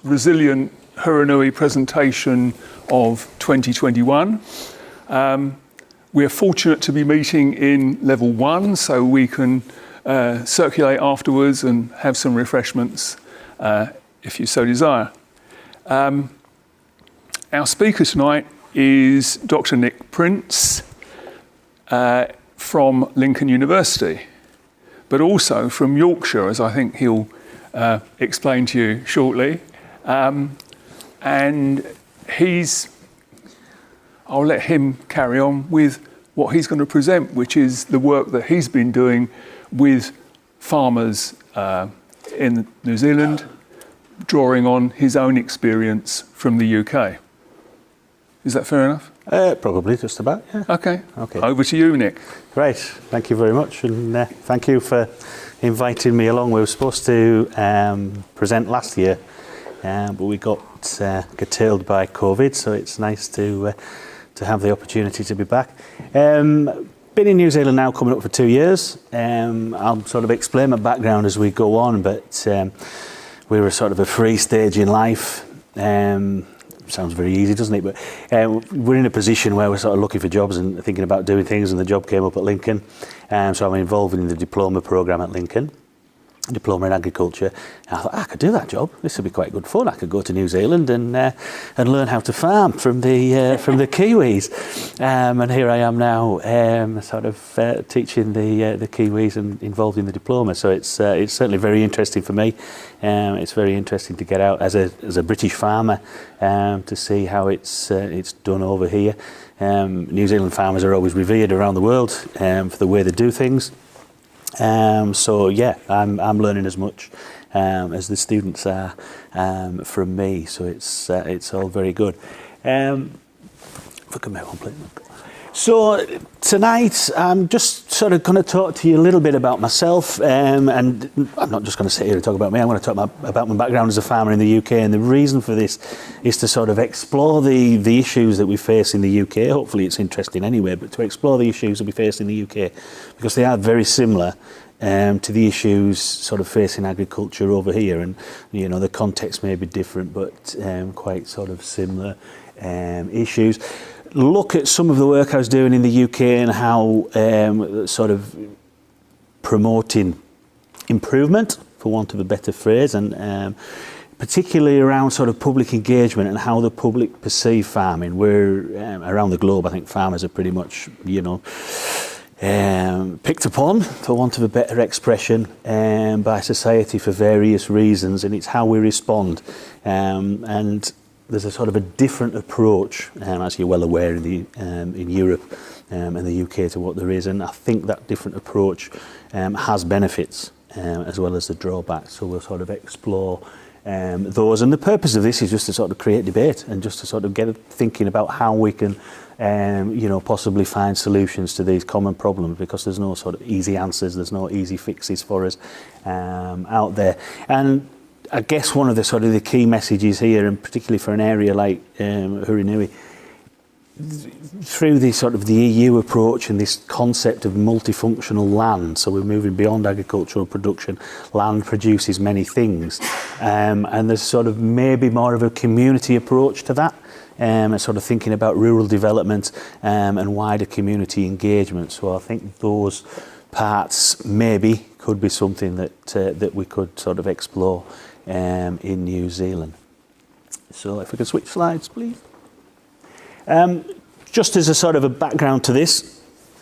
resilient Hurunui presentation of 2021. We're fortunate to be meeting in level 1, so we can circulate afterwards and have some refreshments if you so desire. Our speaker tonight is Dr. Nick Prince from Lincoln University, but also from Yorkshire, as I think he'll explain to you shortly. And I'll let him carry on with what he's going to present, which is the work that he's been doing with farmers in New Zealand, drawing on his own experience from the UK. Is that fair enough? Probably, just about, yeah. Okay. Over to you, Nick. Great, thank you very much, and thank you for inviting me along. We were supposed to present last year, but we got curtailed by COVID, so it's nice to have the opportunity to be back. Been in New Zealand now coming up for 2 years. I'll sort of explain my background as we go on, but we were sort of a free stage in life. Sounds very easy, doesn't it? But we're in a position where we're sort of looking for jobs and thinking about doing things, and the job came up at Lincoln. So I'm involved in the diploma programme at Lincoln, diploma in agriculture. And I thought, I could do that job. This would be quite good fun. I could go to New Zealand and learn how to farm from the Kiwis. And here I am now, sort of teaching the Kiwis and involved in the diploma. So it's certainly very interesting for me. It's very interesting to get out as a British farmer to see how it's done over here. New Zealand farmers are always revered around the world for the way they do things. So yeah, I'm learning as much as the students are from me. So it's all very good. If I can make one, please. So tonight I'm just sort of going to talk to you a little bit about myself, and I'm not just going to sit here and talk about me. I'm going to talk about my background as a farmer in the UK, and the reason for this is to sort of explore the issues that we face in the UK. Hopefully it's interesting anyway, but to explore the issues that we face in the UK, because they are very similar to the issues sort of facing agriculture over here, and you know the context may be different, but quite sort of similar issues. Look at some of the work I was doing in the UK and how sort of promoting improvement, for want of a better phrase, and particularly around sort of public engagement and how the public perceive farming. We're around the globe, I think farmers are pretty much, you know, picked upon, for want of a better expression, by society for various reasons, and it's how we respond. And there's a sort of a different approach, as you're well aware, in Europe and the UK to what there is, and I think that different approach has benefits as well as the drawbacks. So we'll sort of explore those, and the purpose of this is just to sort of create debate and just to sort of get thinking about how we can you know, possibly find solutions to these common problems, because there's no sort of easy answers, there's no easy fixes for us out there. And I guess one of the sort of the key messages here, and particularly for an area like Hurunui, through the sort of the EU approach and this concept of multifunctional land, so we're moving beyond agricultural production, land produces many things, and there's sort of maybe more of a community approach to that, and sort of thinking about rural development and wider community engagement. So I think those parts maybe could be something that we could sort of explore in New Zealand. So if we could switch slides, please. Just as a sort of a background to this,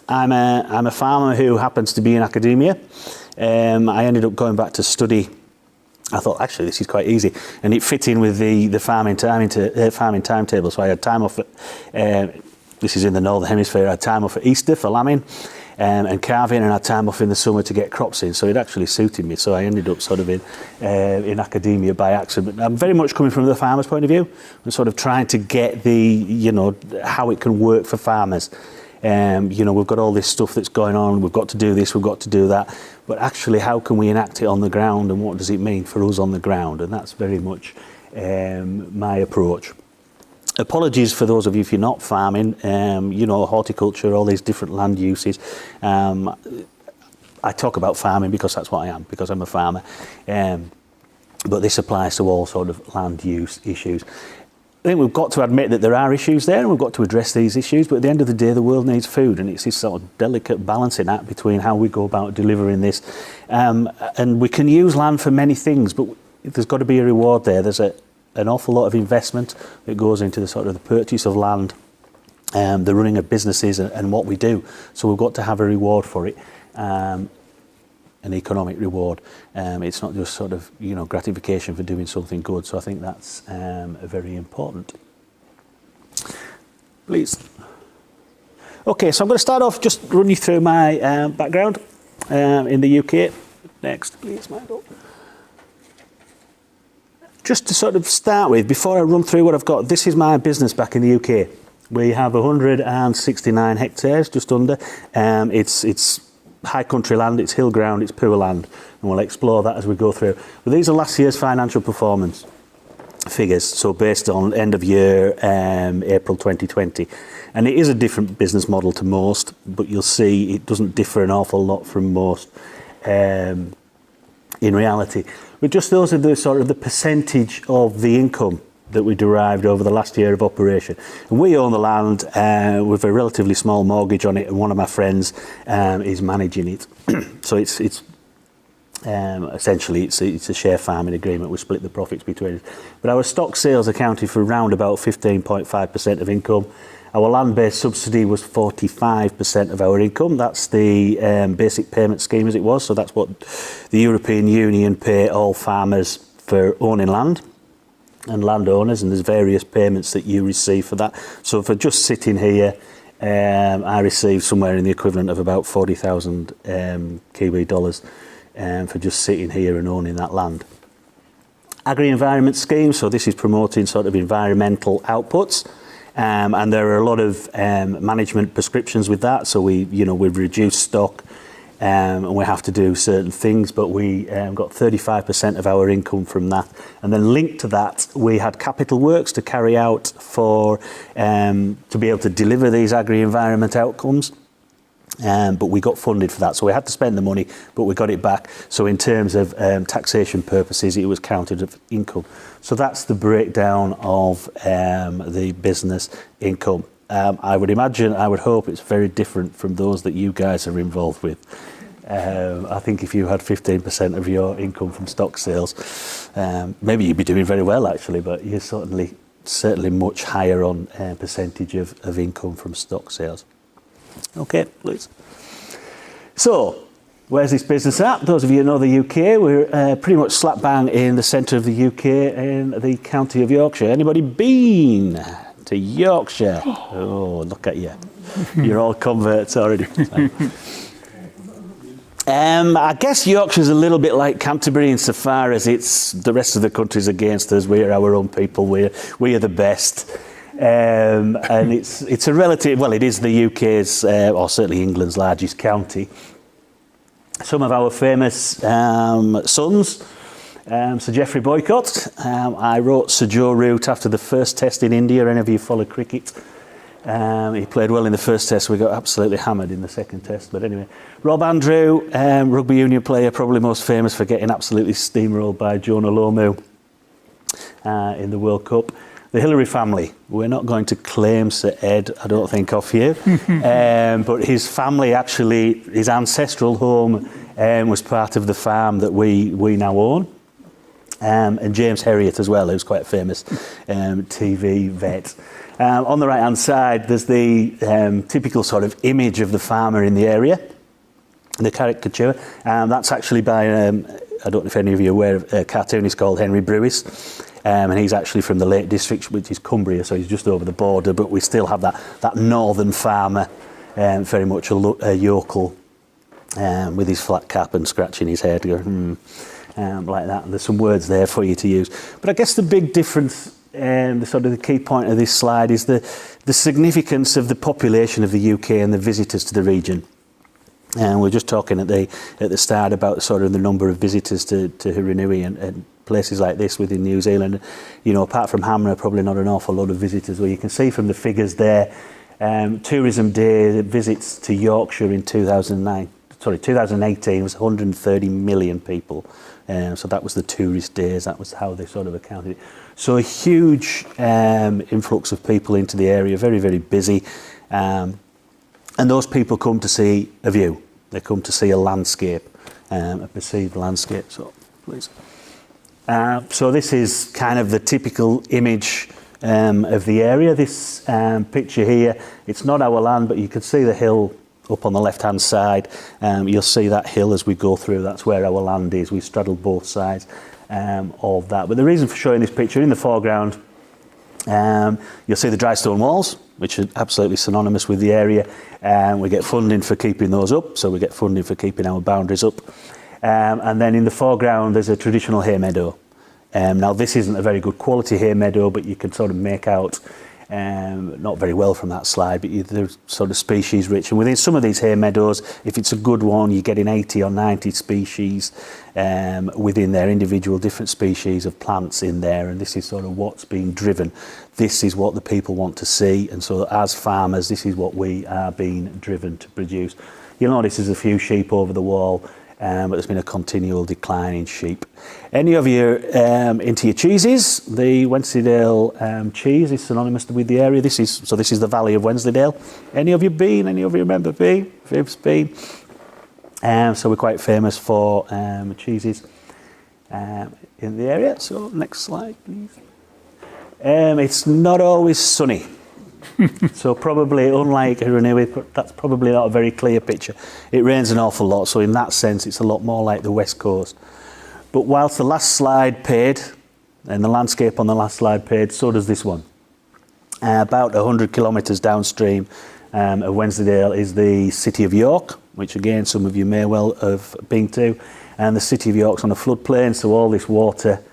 I'm a farmer who happens to be in academia. I ended up going back to study. I thought, actually, this is quite easy, and it fit in with the farming timetable. So I had time off. This is in the Northern Hemisphere. I had time off at Easter for lambing and calving, and I had time off in the summer to get crops in. So it actually suited me. So I ended up sort of in academia by accident. But I'm very much coming from the farmer's point of view and sort of trying to get you know, how it can work for farmers. You know, we've got all this stuff that's going on. We've got to do this, we've got to do that. But actually, how can we enact it on the ground, and what does it mean for us on the ground? And that's very much my approach. Apologies for those of you if you're not farming, you know, horticulture, all these different land uses. I talk about farming because that's what I am, because I'm a farmer. but this applies to all sort of land use issues. I think we've got to admit that there are issues there and we've got to address these issues, but at the end of the day the world needs food, and it's this sort of delicate balancing act between how we go about delivering this. And we can use land for many things, but there's got to be a reward there. There's an awful lot of investment that goes into the sort of the purchase of land, the running of businesses and what we do. So we've got to have a reward for it. An economic reward. It's not just sort of, gratification for doing something good. So I think that's very important. Please. Okay, so I'm going to start off just run you through my background in the UK. Next, please, Michael. Just to sort of start with, before I run through what I've got, this is my business back in the UK. We have 169 hectares, just under. It's high country land, it's hill ground, it's poor land, and we'll explore that as we go through. But these are last year's financial performance figures, so based on end of year April 2020. And it is a different business model to most, but you'll see it doesn't differ an awful lot from most in reality. But just those are the sort of the percentage of the income that we derived over the last year of operation. And we own the land with a relatively small mortgage on it, and one of my friends is managing it. So it's essentially it's a share farming agreement. We split the profits between us. But our stock sales accounted for around about 15.5% of income. Our land-based subsidy was 45% of our income. That's the basic payment scheme as it was. So that's what the European Union pay all farmers for owning land and landowners, and there's various payments that you receive for that. So for just sitting here, I received somewhere in the equivalent of about 40,000 Kiwi dollars for just sitting here and owning that land. Agri-environment scheme, so this is promoting sort of environmental outputs, and there are a lot of management prescriptions with that. So we've reduced stock, and we have to do certain things, but we got 35% of our income from that. And then linked to that, we had capital works to carry out to be able to deliver these agri-environment outcomes. But we got funded for that. So we had to spend the money, but we got it back. So in terms of taxation purposes, it was counted as income. So that's the breakdown of the business income. I would hope it's very different from those that you guys are involved with. I think if you had 15% of your income from stock sales, maybe you'd be doing very well actually, but you're certainly much higher on percentage of income from stock sales. Okay, please. So, where's this business at? Those of you who know the UK, we're pretty much slap bang in the centre of the UK in the county of Yorkshire. Anybody been to Yorkshire? Oh, look at you. You're all converts already. I guess Yorkshire's a little bit like Canterbury insofar as it's the rest of the country's against us. We're our own people. We are the best. And it's a relative, well, it is the UK's, or certainly England's largest county. Some of our famous sons, Sir Geoffrey Boycott. I wrote Sir Joe Root after the first test in India. Any of you follow cricket? He played well in the first test. We got absolutely hammered in the second test. But anyway, Rob Andrew, rugby union player, probably most famous for getting absolutely steamrolled by Jonah Lomu in the World Cup. The Hillary family. We're not going to claim Sir Ed, I don't think, off here. But his family actually, his ancestral home was part of the farm that we now own. And James Herriot as well, who's quite a famous TV vet. On the right-hand side, there's the typical sort of image of the farmer in the area, the caricature. That's actually by, I don't know if any of you are aware of a cartoonist called Henry Brewis. And he's actually from the Lake District, which is Cumbria, so he's just over the border, but we still have that northern farmer, very much a yokel, with his flat cap and scratching his head, going, like that. And there's some words there for you to use. But I guess the big difference, the sort of the key point of this slide is the significance of the population of the UK and the visitors to the region. And we're just talking at the start about sort of the number of visitors to Hurunui and places like this within New Zealand. You know, apart from Hammer, probably not an awful lot of visitors. Well, you can see from the figures there, Tourism Day visits to Yorkshire in 2009, 2018 was 130 million people. So that was the tourist days. That was how they sort of accounted it. So a huge influx of people into the area, very, very busy. And those people come to see a view. They come to see a landscape, a perceived landscape. So, please. So this is kind of the typical image of the area. This picture here, it's not our land, but you can see the hill up on the left-hand side. You'll see that hill as we go through. That's where our land is. We straddle both sides of that. But the reason for showing this picture, in the foreground, you'll see the dry stone walls, which are absolutely synonymous with the area. We get funding for keeping those up, so we get funding for keeping our boundaries up. And then in the foreground, there's a traditional hay meadow. Now, this isn't a very good quality hay meadow, but you can sort of make out, not very well from that slide, but they're sort of species rich. And within some of these hay meadows, if it's a good one, you're getting 80 or 90 species within their individual different species of plants in there. And this is sort of what's being driven. This is what the people want to see. And so as farmers, this is what we are being driven to produce. You'll notice there's a few sheep over the wall. But there's been a continual decline in sheep. Any of you into your cheeses? The Wensleydale cheese is synonymous with the area. This is the Valley of Wensleydale. Any of you been? Any of you remember being? Viv's been. So we're quite famous for cheeses in the area. So next slide, please. It's not always sunny. So probably, unlike Hurunui, that's probably not a very clear picture. It rains an awful lot, so in that sense it's a lot more like the West Coast. But whilst the last slide paid, and the landscape on the last slide paid, so does this one. About 100 kilometres downstream of Wensleydale is the city of York, which again some of you may well have been to. And the city of York's on a floodplain, so all this water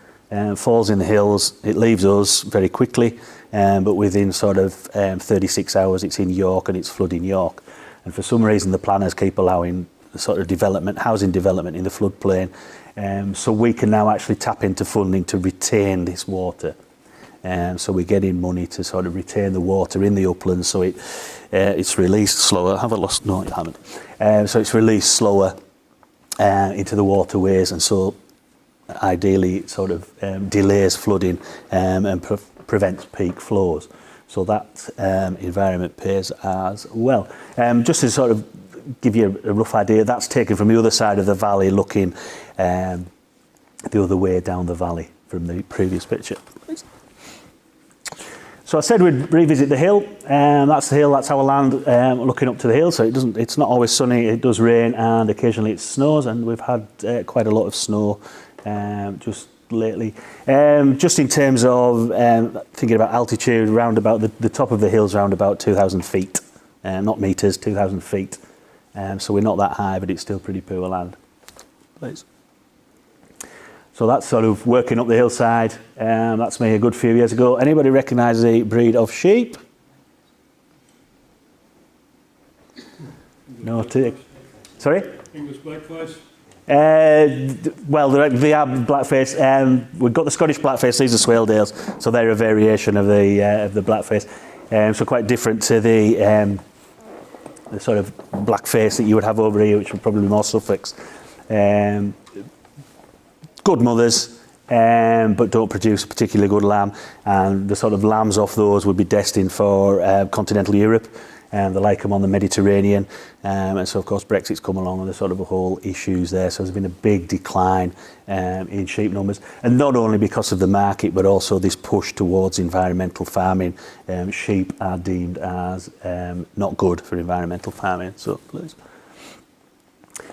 falls in the hills. It leaves us very quickly. But within sort of 36 hours it's in York and it's flooding York. And for some reason the planners keep allowing the sort of development, housing development in the floodplain. So we can now actually tap into funding to retain this water. So we're getting money to sort of retain the water in the uplands, so it's released slower. Have I lost? No, you haven't. So it's released slower into the waterways, and so ideally it sort of delays flooding and prevents peak flows. So that environment pays as well. Just to sort of give you a rough idea, that's taken from the other side of the valley, looking the other way down the valley from the previous picture. So I said we'd revisit the hill. That's the hill, that's our land, looking up to the hill. So it's not always sunny, it does rain, and occasionally it snows, and we've had quite a lot of snow just lately. Just in terms of thinking about altitude, round about the top of the hill's round about 2,000 feet, not metres, 2,000 feet. So we're not that high, but it's still pretty poor land. Please. So that's sort of working up the hillside. That's me a good few years ago. Anybody recognise the breed of sheep? No. Sorry? English blackface. Well, they are blackface. We've got the Scottish blackface. These are Swaledales, so they're a variation of the blackface. So quite different to the sort of blackface that you would have over here, which would probably be more Suffolks. Good mothers, but don't produce a particularly good lamb. And the sort of lambs off those would be destined for continental Europe. They like them on the Mediterranean, and so of course Brexit's come along and there's sort of a whole issues there. So there's been a big decline in sheep numbers, and not only because of the market, but also this push towards environmental farming. Sheep are deemed as not good for environmental farming. So please.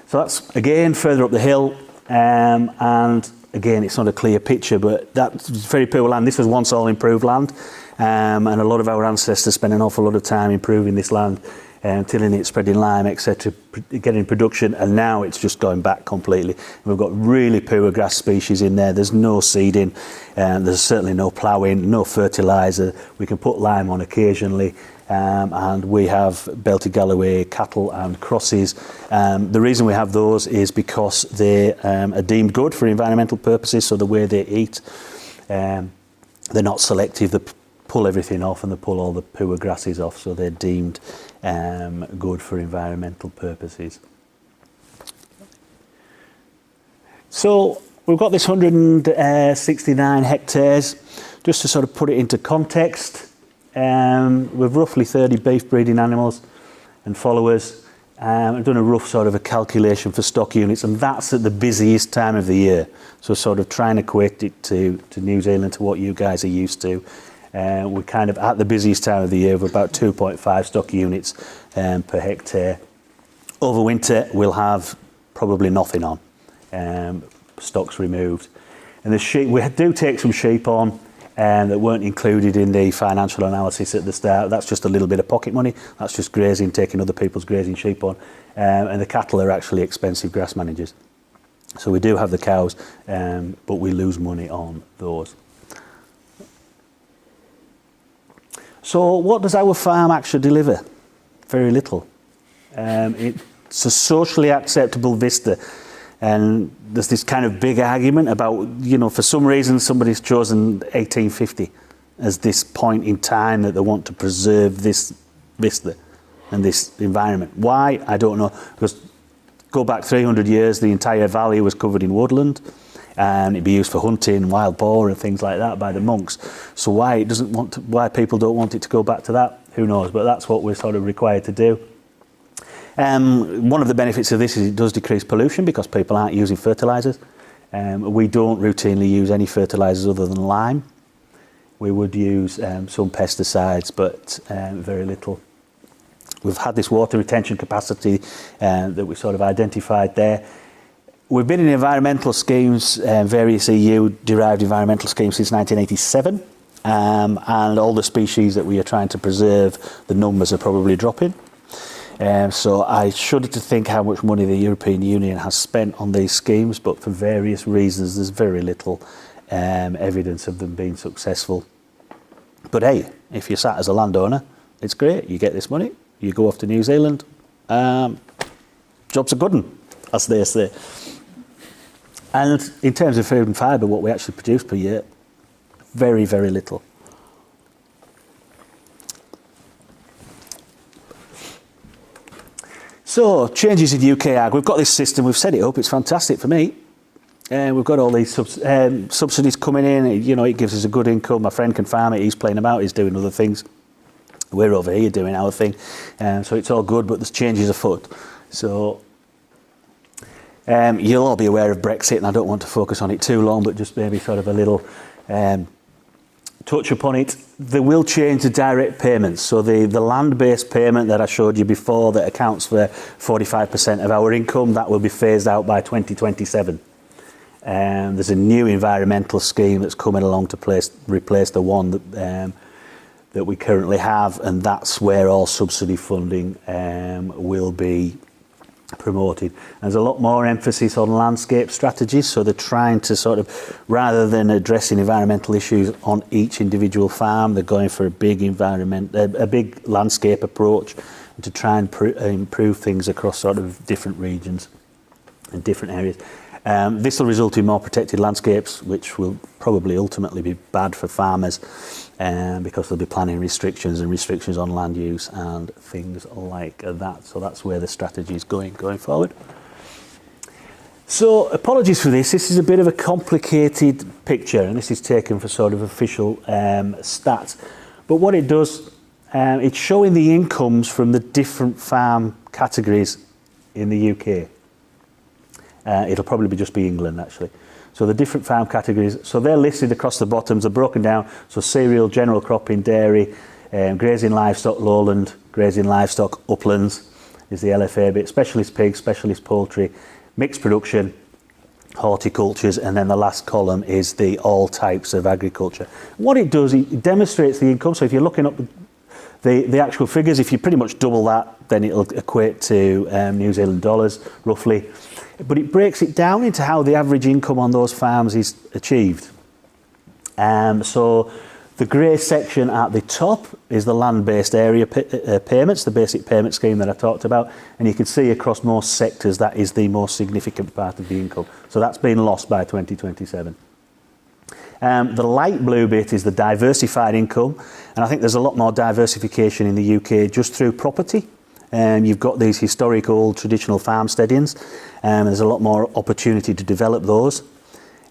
So that's again further up the hill, and again it's not a clear picture, but that's very poor land. This was once all improved land. And a lot of our ancestors spent an awful lot of time improving this land, tilling it, spreading lime, etc., getting production, and now it's just going back completely. We've got really poor grass species in there. There's no seeding, there's certainly no ploughing, no fertiliser. We can put lime on occasionally, and we have belted Galloway cattle and crosses. The reason we have those is because they are deemed good for environmental purposes, so the way they eat, they're not selective. They pull everything off, and they pull all the poor grasses off, so they're deemed good for environmental purposes. So we've got this 169 hectares. Just to sort of put it into context, we've roughly 30 beef breeding animals and followers. I've done a rough sort of a calculation for stock units, and that's at the busiest time of the year. So sort of trying to equate it to New Zealand, to what you guys are used to. We're kind of at the busiest time of the year with about 2.5 stock units per hectare. Over winter, we'll have probably nothing on, stocks removed. And the sheep, we do take some sheep on that weren't included in the financial analysis at the start. That's just a little bit of pocket money. That's just grazing, taking other people's grazing sheep on. And the cattle are actually expensive grass managers. So we do have the cows, but we lose money on those. So what does our farm actually deliver? Very little. It's a socially acceptable vista. And there's this kind of big argument about, you know, for some reason somebody's chosen 1850 as this point in time that they want to preserve this vista and this environment. Why? I don't know. Because go back 300 years, the entire valley was covered in woodland, and it'd be used for hunting, wild boar and things like that by the monks. So why people don't want it to go back to that, who knows? But that's what we're sort of required to do. One of the benefits of this is it does decrease pollution because people aren't using fertilisers. We don't routinely use any fertilisers other than lime. We would use some pesticides, but very little. We've had this water retention capacity that we sort of identified there. We've been in environmental schemes, various EU-derived environmental schemes since 1987, and all the species that we are trying to preserve, the numbers are probably dropping. So I shudder to think how much money the European Union has spent on these schemes, but for various reasons there's very little evidence of them being successful. But hey, if you're sat as a landowner, it's great. You get this money, you go off to New Zealand, job's a good one, as they say. And in terms of food and fibre, what we actually produce per year, very, very little. So, changes in UK Ag. We've got this system, we've set it up, it's fantastic for me. We've got all these subsidies coming in, you know, it gives us a good income. My friend can farm it, he's playing about, he's doing other things. We're over here doing our thing. So it's all good, but there's changes afoot. So, you'll all be aware of Brexit, and I don't want to focus on it too long, but just maybe sort of a little touch upon it. They will change the direct payments. So the land-based payment that I showed you before that accounts for 45% of our income, that will be phased out by 2027. There's a new environmental scheme that's coming along to replace the one that we currently have, and that's where all subsidy funding will be promoted. There's a lot more emphasis on landscape strategies, so they're trying to sort of, rather than addressing environmental issues on each individual farm, they're going for a big big landscape approach to try and improve things across sort of different regions and different areas. This will result in more protected landscapes, which will probably ultimately be bad for farmers because there'll be planning restrictions and restrictions on land use and things like that. So that's where the strategy is going forward. So apologies for this. This is a bit of a complicated picture, and this is taken for sort of official stats. But what it does, it's showing the incomes from the different farm categories in the UK. It'll probably just be England, actually. So the different farm categories, so they're listed across the bottoms, they're broken down. So cereal, general cropping, dairy, grazing livestock, lowland, grazing livestock, uplands is the LFA bit, specialist pigs, specialist poultry, mixed production, horticultures, and then the last column is the all types of agriculture. What it does, it demonstrates the income. So if you're looking up the actual figures, if you pretty much double that, then it'll equate to New Zealand dollars, roughly. But it breaks it down into how the average income on those farms is achieved. So the grey section at the top is the land-based area payments, the basic payment scheme that I talked about. And you can see across most sectors that is the most significant part of the income. So that's been lost by 2027. The light blue bit is the diversified income. And I think there's a lot more diversification in the UK just through property. You've got these historic old traditional farmsteadings, and there's a lot more opportunity to develop those.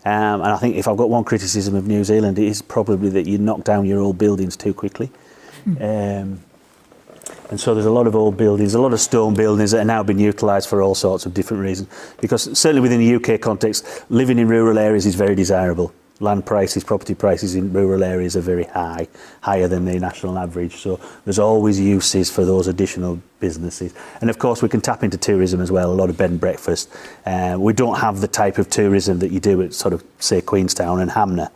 And I think if I've got one criticism of New Zealand, it is probably that you knock down your old buildings too quickly. And so there's a lot of old buildings, a lot of stone buildings that are now being utilised for all sorts of different reasons. Because certainly within the UK context, living in rural areas is very desirable. Land prices, property prices in rural areas are very high, higher than the national average. So there's always uses for those additional businesses. And of course we can tap into tourism as well, a lot of bed and breakfast. We don't have the type of tourism that you do at sort of, say, Queenstown and Hamner.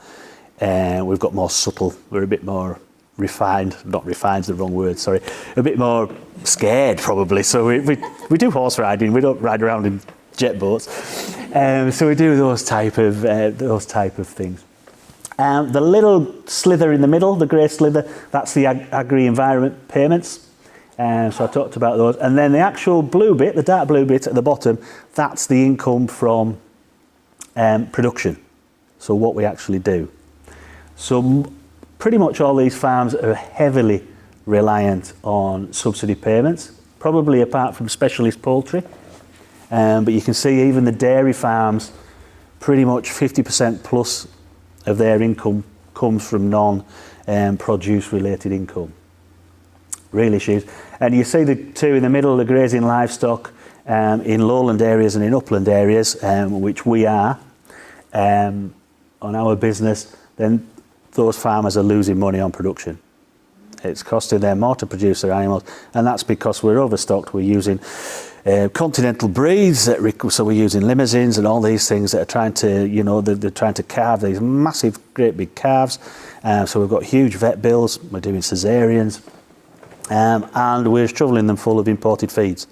We've got more subtle, we're a bit more refined, not refined is the wrong word, sorry, a bit more scared probably. So we do horse riding, we don't ride around in jet boats. So we do those type of things. The little slither in the middle, the grey slither, that's the agri-environment payments. So I talked about those. And then the actual blue bit, the dark blue bit at the bottom, that's the income from production. So what we actually do. So pretty much all these farms are heavily reliant on subsidy payments, probably apart from specialist poultry. But you can see even the dairy farms, pretty much 50% plus of their income comes from non-produce related income. Real issues. And you see the two in the middle, the grazing livestock in lowland areas and in upland areas, which we are on our business, then those farmers are losing money on production. It's costing them more to produce their animals, and that's because we're overstocked. We're using continental breeds, so we're using limousines and all these things that are trying to, they're trying to calve these massive, great big calves. So we've got huge vet bills, we're doing caesareans, and we're shoveling them full of imported feeds.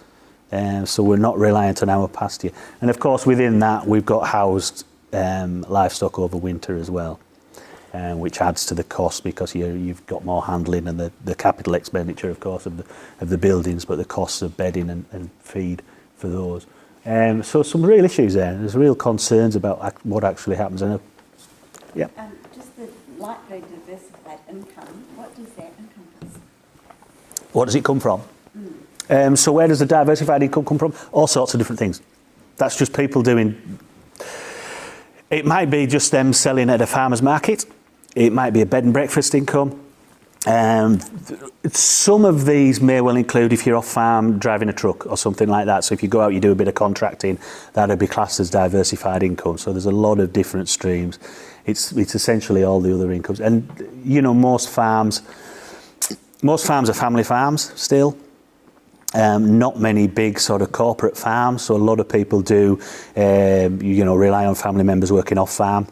So we're not reliant on our pasture. And of course, within that, we've got housed livestock over winter as well. Which adds to the cost because you've got more handling and the capital expenditure, of course, of the buildings, but the costs of bedding and feed for those. So some real issues there. There's real concerns about what actually happens. Yeah. Just the light grey diversified income, what does that encompass? What does it come from? So where does the diversified income come from? All sorts of different things. That's just people doing... It might be just them selling at a farmer's market. It might be a bed and breakfast income. Some of these may well include if you're off farm driving a truck or something like that. So if you go out, you do a bit of contracting, that'd be classed as diversified income. So there's a lot of different streams. It's essentially all the other incomes. And, most farms are family farms still. Not many big sort of corporate farms. So a lot of people do, rely on family members working off farm.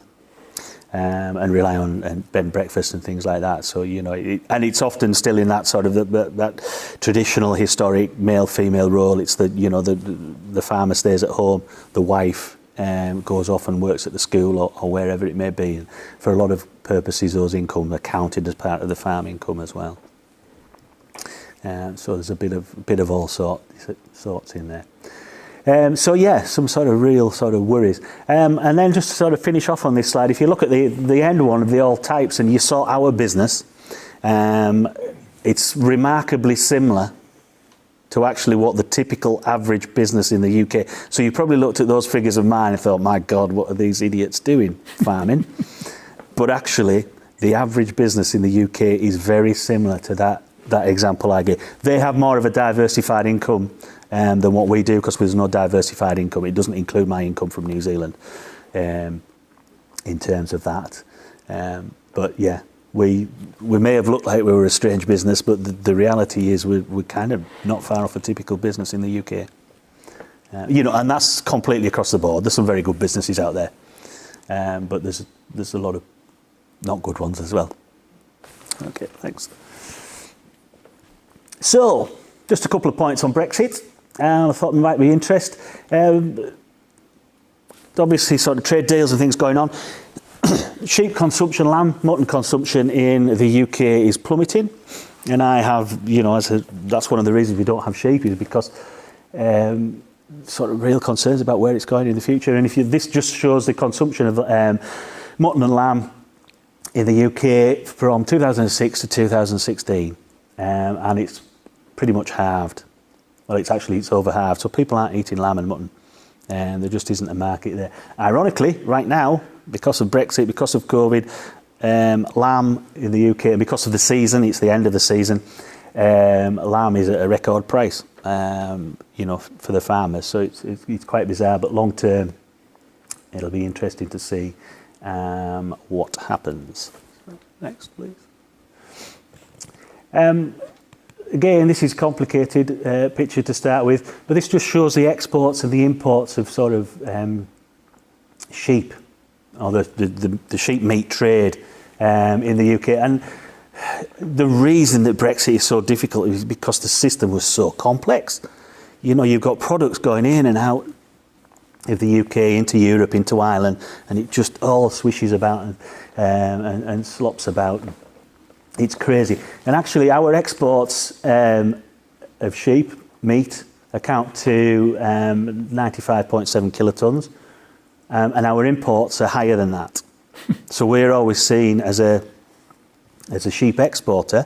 And rely on bed and breakfast and things like that. So, and it's often still in that sort of that traditional historic male-female role. It's the farmer stays at home, the wife goes off and works at the school or wherever it may be. And for a lot of purposes, those income are counted as part of the farm income as well. So there's a bit of all sorts in there. Some sort of real sort of worries. And then just to sort of finish off on this slide, if you look at the end one of the all types and you saw our business, it's remarkably similar to actually what the typical average business in the UK. So you probably looked at those figures of mine and thought, my God, what are these idiots doing farming? But actually, the average business in the UK is very similar to that example I gave. They have more of a diversified income than what we do because there's no diversified income. It doesn't include my income from New Zealand in terms of that. But yeah, we may have looked like we were a strange business, but the reality is we're kind of not far off a typical business in the UK. And that's completely across the board. There's some very good businesses out there, but there's a lot of not good ones as well. Okay, thanks. So, just a couple of points on Brexit. I thought there might be interest. Obviously, sort of trade deals and things going on. Sheep consumption, lamb, mutton consumption in the UK is plummeting. And I have, that's one of the reasons we don't have sheep is because sort of real concerns about where it's going in the future. And this just shows the consumption of mutton and lamb in the UK from 2006 to 2016. And it's pretty much halved. Well, it's over half. So people aren't eating lamb and mutton, and there just isn't a market there. Ironically, right now, because of Brexit, because of COVID, lamb in the UK, and because of the season, it's the end of the season, lamb is at a record price, for the farmers. So it's quite bizarre, but long term, it'll be interesting to see what happens. Next, please. Again, this is a complicated picture to start with, but this just shows the exports and the imports of sort of sheep, or the sheep meat trade in the UK. And the reason that Brexit is so difficult is because the system was so complex. You've got products going in and out of the UK into Europe, into Ireland, and it just all swishes about and slops about. It's crazy. And actually, our exports of sheep meat account to 95.7 kilotons, and our imports are higher than that. So we're always seen as a sheep exporter.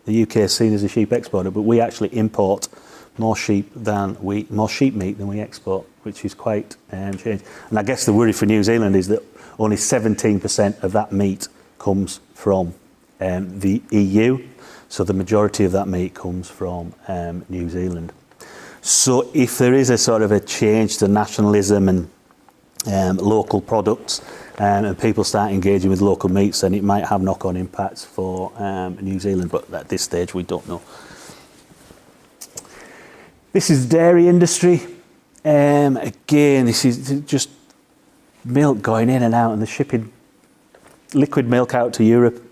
The UK is seen as a sheep exporter, but we actually import more sheep meat than we export, which is quite changed. And I guess the worry for New Zealand is that only 17% of that meat comes from the EU, so the majority of that meat comes from New Zealand. So if there is a sort of a change to nationalism and local products, and people start engaging with local meats, then it might have knock-on impacts for New Zealand, but at this stage we don't know. This is dairy industry. Again, this is just milk going in and out, and the shipping liquid milk out to Europe,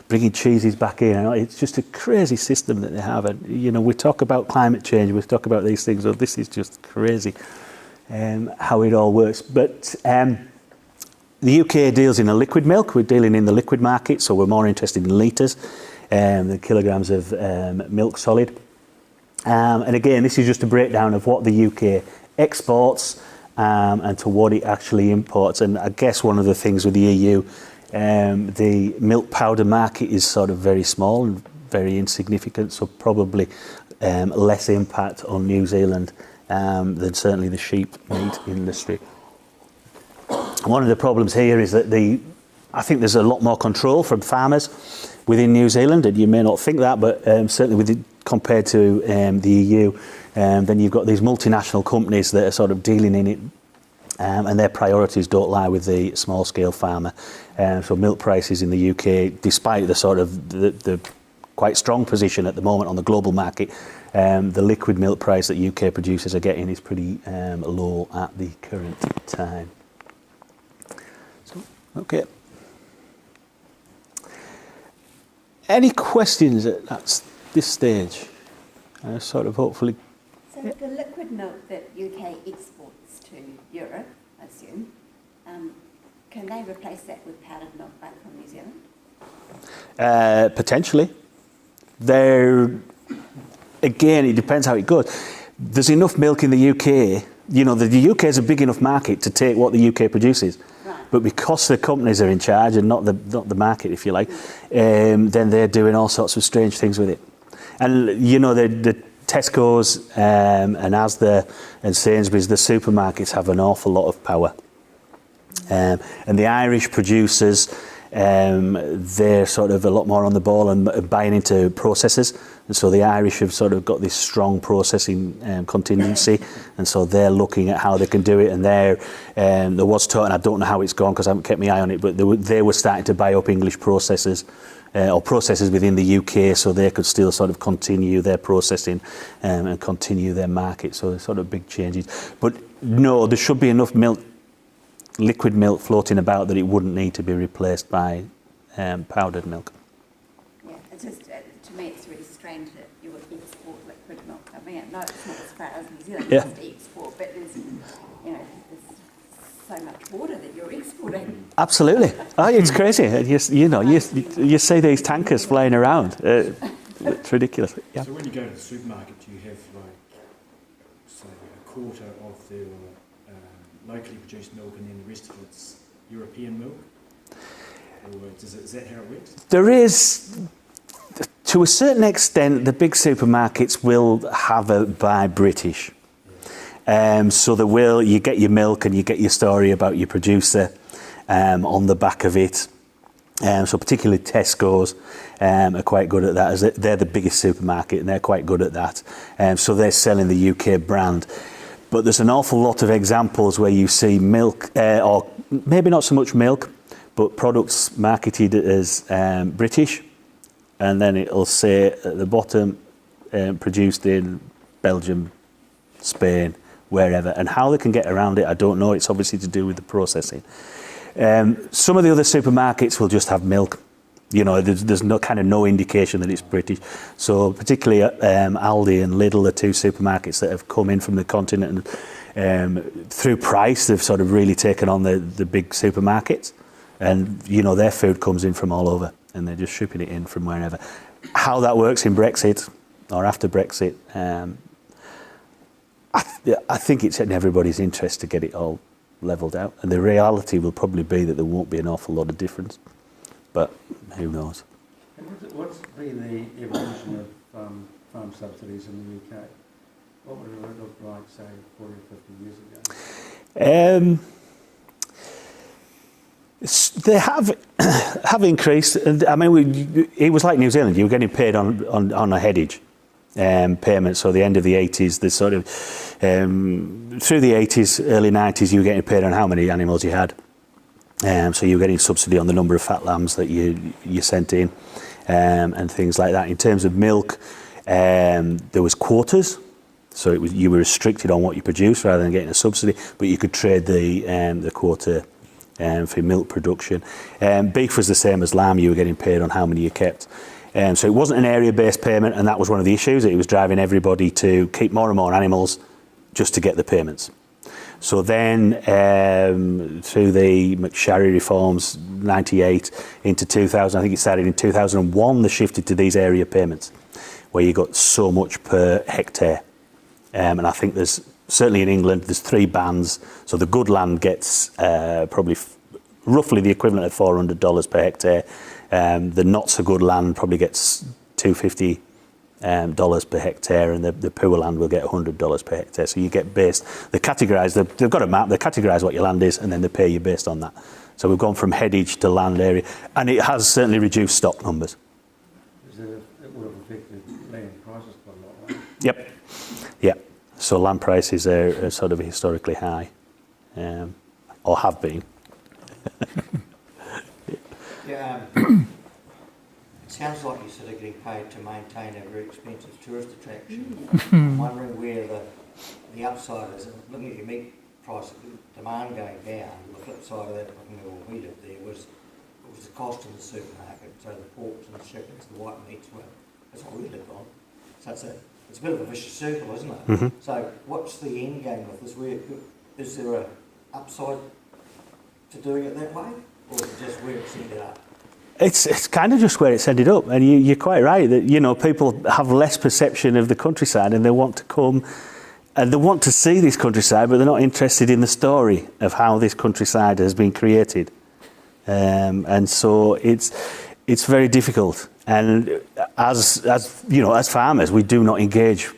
bringing cheeses back in. It's just a crazy system that they have. And we talk about climate change, we talk about these things. So this is just crazy how it all works. But the UK deals in a liquid milk. We're dealing in the liquid market, so we're more interested in litres than kilograms of milk solid. And again, this is just a breakdown of what the UK exports and to what it actually imports. And I guess one of the things with the EU, the milk powder market is sort of very small and very insignificant, so probably less impact on New Zealand than certainly the sheep meat industry. One of the problems here is that I think there's a lot more control from farmers within New Zealand, and you may not think that, but certainly compared to the EU, then you've got these multinational companies that are sort of dealing in it, and their priorities don't lie with the small-scale farmer. So milk prices in the UK, despite the sort of the quite strong position at the moment on the global market, the liquid milk price that UK producers are getting is pretty low at the current time. So, okay. Any questions at this stage? Sort of hopefully. So the liquid milk that UK exports to Europe, I assume, can they replace that with powdered milk back from New Zealand? Potentially. Again, it depends how it goes. There's enough milk in the UK. The UK is a big enough market to take what the UK produces. Right. But because the companies are in charge and not the market, if you like, then they're doing all sorts of strange things with it. And the Tesco's and Asda and Sainsbury's, the supermarkets have an awful lot of power. And the Irish producers, they're sort of a lot more on the ball and buying into processors. And so the Irish have sort of got this strong processing contingency, and so they're looking at how they can do it. And there was talk, and I don't know how it's gone because I haven't kept my eye on it, but they were starting to buy up English processors or processors within the UK, so they could still sort of continue their processing and continue their market. So there's sort of big changes. But no, there should be enough milk, liquid milk floating about that it wouldn't need to be replaced by powdered milk. Yeah, it's just, to me it's really strange that you would export liquid milk. I mean, no, it's not as far as New Zealand Yeah. has to export, but there's so much water that you're exporting. Absolutely. It's crazy. You see these tankers flying around. It's ridiculous. Yeah. So when you go to the supermarket, do you have say a quarter of their locally produced milk and then the rest of it's European milk? Or is that how it works? There is To a certain extent, the big supermarkets will have a buy British. So you get your milk and you get your story about your producer on the back of it. So particularly Tesco's are quite good at that, as they're the biggest supermarket and they're quite good at that. So they're selling the UK brand. But there's an awful lot of examples where you see milk, or maybe not so much milk, but products marketed as British, and then it'll say at the bottom, produced in Belgium, Spain, wherever. And how they can get around it, I don't know. It's obviously to do with the processing. Some of the other supermarkets will just have milk. You know, there's no indication that it's British. So particularly Aldi and Lidl are two supermarkets that have come in from the continent, and through price they've sort of really taken on the big supermarkets, and you know their food comes in from all over and they're just shipping it in from wherever. How that works in Brexit or after Brexit, I think it's in everybody's interest to get it all levelled out, and the reality will probably be that there won't be an awful lot of difference, but who knows. And what's been the evolution of farm subsidies in the UK? What would it look like, say, 40 or 50 years ago? They have increased. I mean, it was like New Zealand. You were getting paid on a headage payment. So the end of the 80s, the sort of through the 80s, early 90s, you were getting paid on how many animals you had. So you were getting subsidy on the number of fat lambs that you sent in, and things like that. In terms of milk, there was quotas. So you were restricted on what you produced rather than getting a subsidy, but you could trade the quota for milk production. Beef was the same as lamb. You were getting paid on how many you kept. So it wasn't an area-based payment, and that was one of the issues. It was driving everybody to keep more and more animals just to get the payments. So then through the McSharry reforms, 98 into 2000, I think it started in 2001, they shifted to these area payments where you got so much per hectare. And I think there's, certainly in England, there's 3 bands. So the good land gets probably roughly the equivalent of $400 per hectare. The not so good land probably gets $250 per hectare, and the poor land will get $100 per hectare. So you get based, they've got a map, they categorise what your land is, and then they pay you based on that. So we've gone from headage to land area, and it has certainly reduced stock numbers. It would have affected land prices quite a lot, right? Yep. Yeah. So land prices are sort of historically high, or have been. Yeah, it sounds like you're sort of getting paid to maintain a very expensive tourist attraction. I'm wondering where the upside is. Looking at your meat price, demand going down, the flip side of that, looking at what we did there, was the cost in the supermarket. So the porks and the chickens, the white meats, that's what we lived on. So it's a bit of a vicious circle, isn't it? Mm-hmm. So what's the end game with this? Is there an upside to doing it that way? Or is it just where it's ended up? It's kind of just where it's ended up, and you're quite right that people have less perception of the countryside, and they want to come and they want to see this countryside, but they're not interested in the story of how this countryside has been created, and so it's very difficult. And as farmers, we do not engage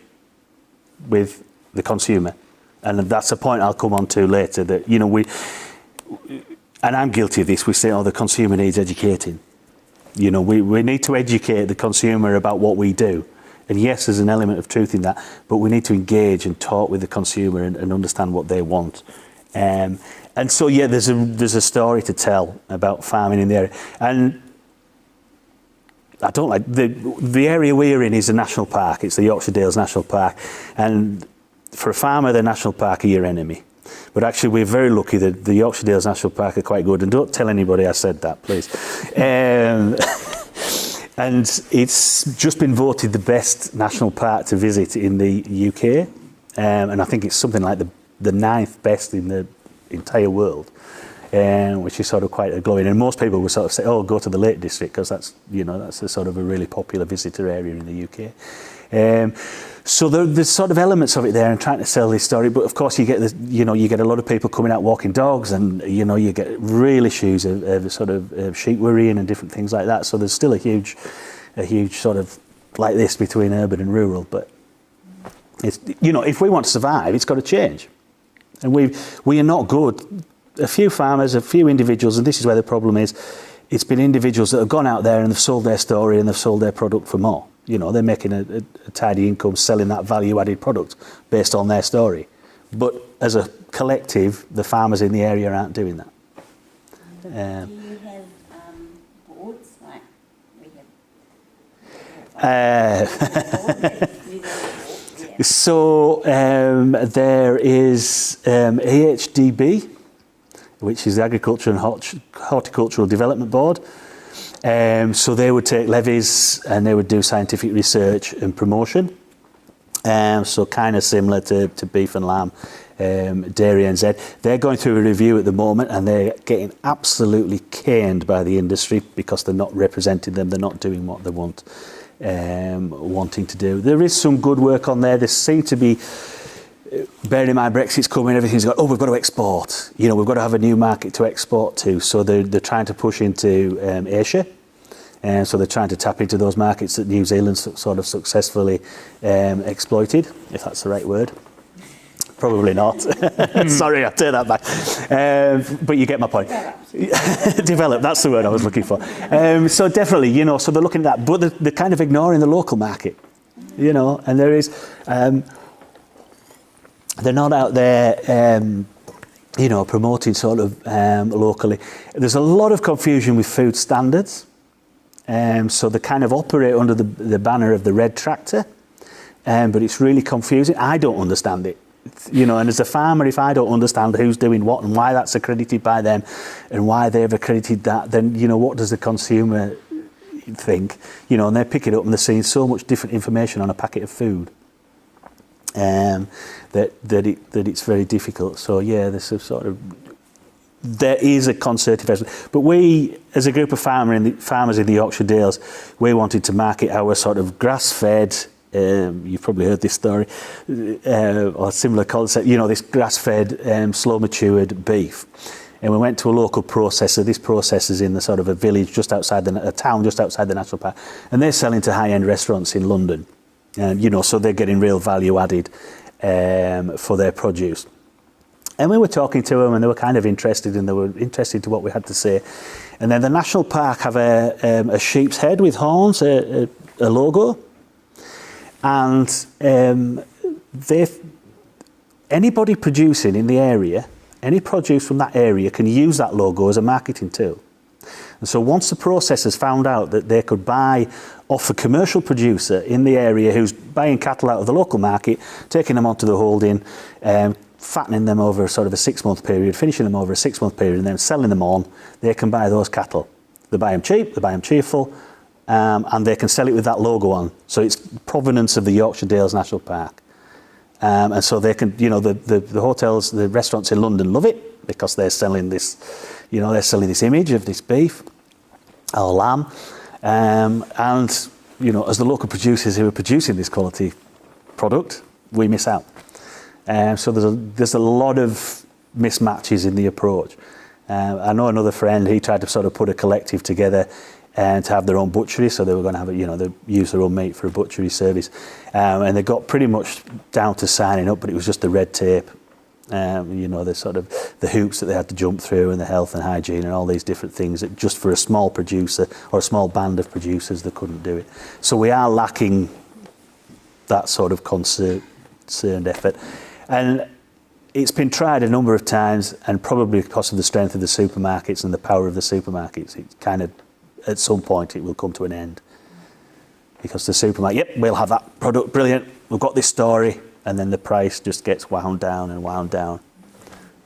with the consumer, and that's a point I'll come on to later. That and I'm guilty of this. We say, the consumer needs educating. We need to educate the consumer about what we do. And yes, there's an element of truth in that, but we need to engage and talk with the consumer and understand what they want. And so, yeah, there's a story to tell about farming in the area. And I don't like, the area we're in is a national park. It's the Yorkshire Dales National Park. And for a farmer, the national park are your enemy. But actually, we're very lucky that the Yorkshire Dales National Park are quite good. And don't tell anybody I said that, please. And it's just been voted the best national park to visit in the UK. And I think it's something like the 9th best in the entire world, which is sort of quite glowing. And most people would sort of say, go to the Lake District, because that's a sort of a really popular visitor area in the UK. So there's sort of elements of it there and trying to sell this story, but of course you get a lot of people coming out walking dogs, and you get real issues of sort of sheep worrying and different things like that. So there's still a huge sort of like this between urban and rural, but it's, you know, if we want to survive, it's got to change. And we are not good. A few farmers, a few individuals, and this is where the problem is, it's been individuals that have gone out there and they've sold their story and they've sold their product for more. You know, they're making a tidy income selling that value-added product based on their story. But as a collective, the farmers in the area aren't doing that. Do you have boards like we have? So there is AHDB, which is the Agriculture and Horticultural Development Board. So they would take levies and they would do scientific research and promotion. So kind of similar to beef and lamb, dairy NZ. They're going through a review at the moment and they're getting absolutely caned by the industry because they're not representing them, they're not doing what they wanting to do. There is some good work on there. There seem to be, bearing in mind Brexit's coming, everything's got, we've got to export. You know, we've got to have a new market to export to. So they're trying to push into Asia. And so they're trying to tap into those markets that New Zealand sort of successfully exploited, if that's the right word. Probably not. Sorry, I'll take that back. But you get my point. Develop, that's the word I was looking for. So definitely, you know, so they're looking at that, but they're kind of ignoring the local market, you know, and there is, they're not out there, you know, promoting sort of locally. There's a lot of confusion with food standards. So they kind of operate under the banner of the red tractor, but it's really confusing. I don't understand it. You know, and as a farmer, if I don't understand who's doing what and why that's accredited by them and why they've accredited that, then, you know, what does the consumer think? You know, and they pick it up and they're seeing so much different information on a packet of food that it's very difficult. So, yeah, there's a sort of, there is a concerted effort. But we, as a group of farmers in the Yorkshire Dales, we wanted to market our sort of grass-fed, you've probably heard this story, or a similar concept, you know, this grass-fed, slow-matured beef. And we went to a local processor. This processor's in the sort of a village just outside a town just outside the national park. And they're selling to high-end restaurants in London. You know, so they're getting real value added for their produce. And we were talking to them and they were kind of interested and they were interested to what we had to say. And then the national park have a sheep's head with horns, a logo. And anybody producing in the area, any produce from that area can use that logo as a marketing tool. And so once the processors found out that they could buy off a commercial producer in the area who's buying cattle out of the local market, taking them onto the holding, fattening them over sort of a 6-month period, finishing them over a 6-month period, and then selling them on, they can buy those cattle. They buy them cheap, they buy them cheerful, and they can sell it with that logo on. So it's provenance of the Yorkshire Dales National Park. And so they can, you know, the hotels, the restaurants in London love it because they're selling this, you know, they're selling this image of this beef or lamb. And, you know, as the local producers who are producing this quality product, we miss out. So there's a lot of mismatches in the approach. I know another friend, he tried to sort of put a collective together and to have their own butchery, so they were going to have, you know, they use their own meat for a butchery service, and they got pretty much down to signing up, but it was just the red tape, you know, the sort of the hoops that they had to jump through, and the health and hygiene and all these different things that just for a small producer or a small band of producers they couldn't do it. So we are lacking that sort of concerned effort, and it's been tried a number of times, and probably because of the strength of the supermarkets and the power of the supermarkets, it kind of, at some point it will come to an end. Because the supermarket, yep, we'll have that product, brilliant, we've got this story, and then the price just gets wound down and wound down.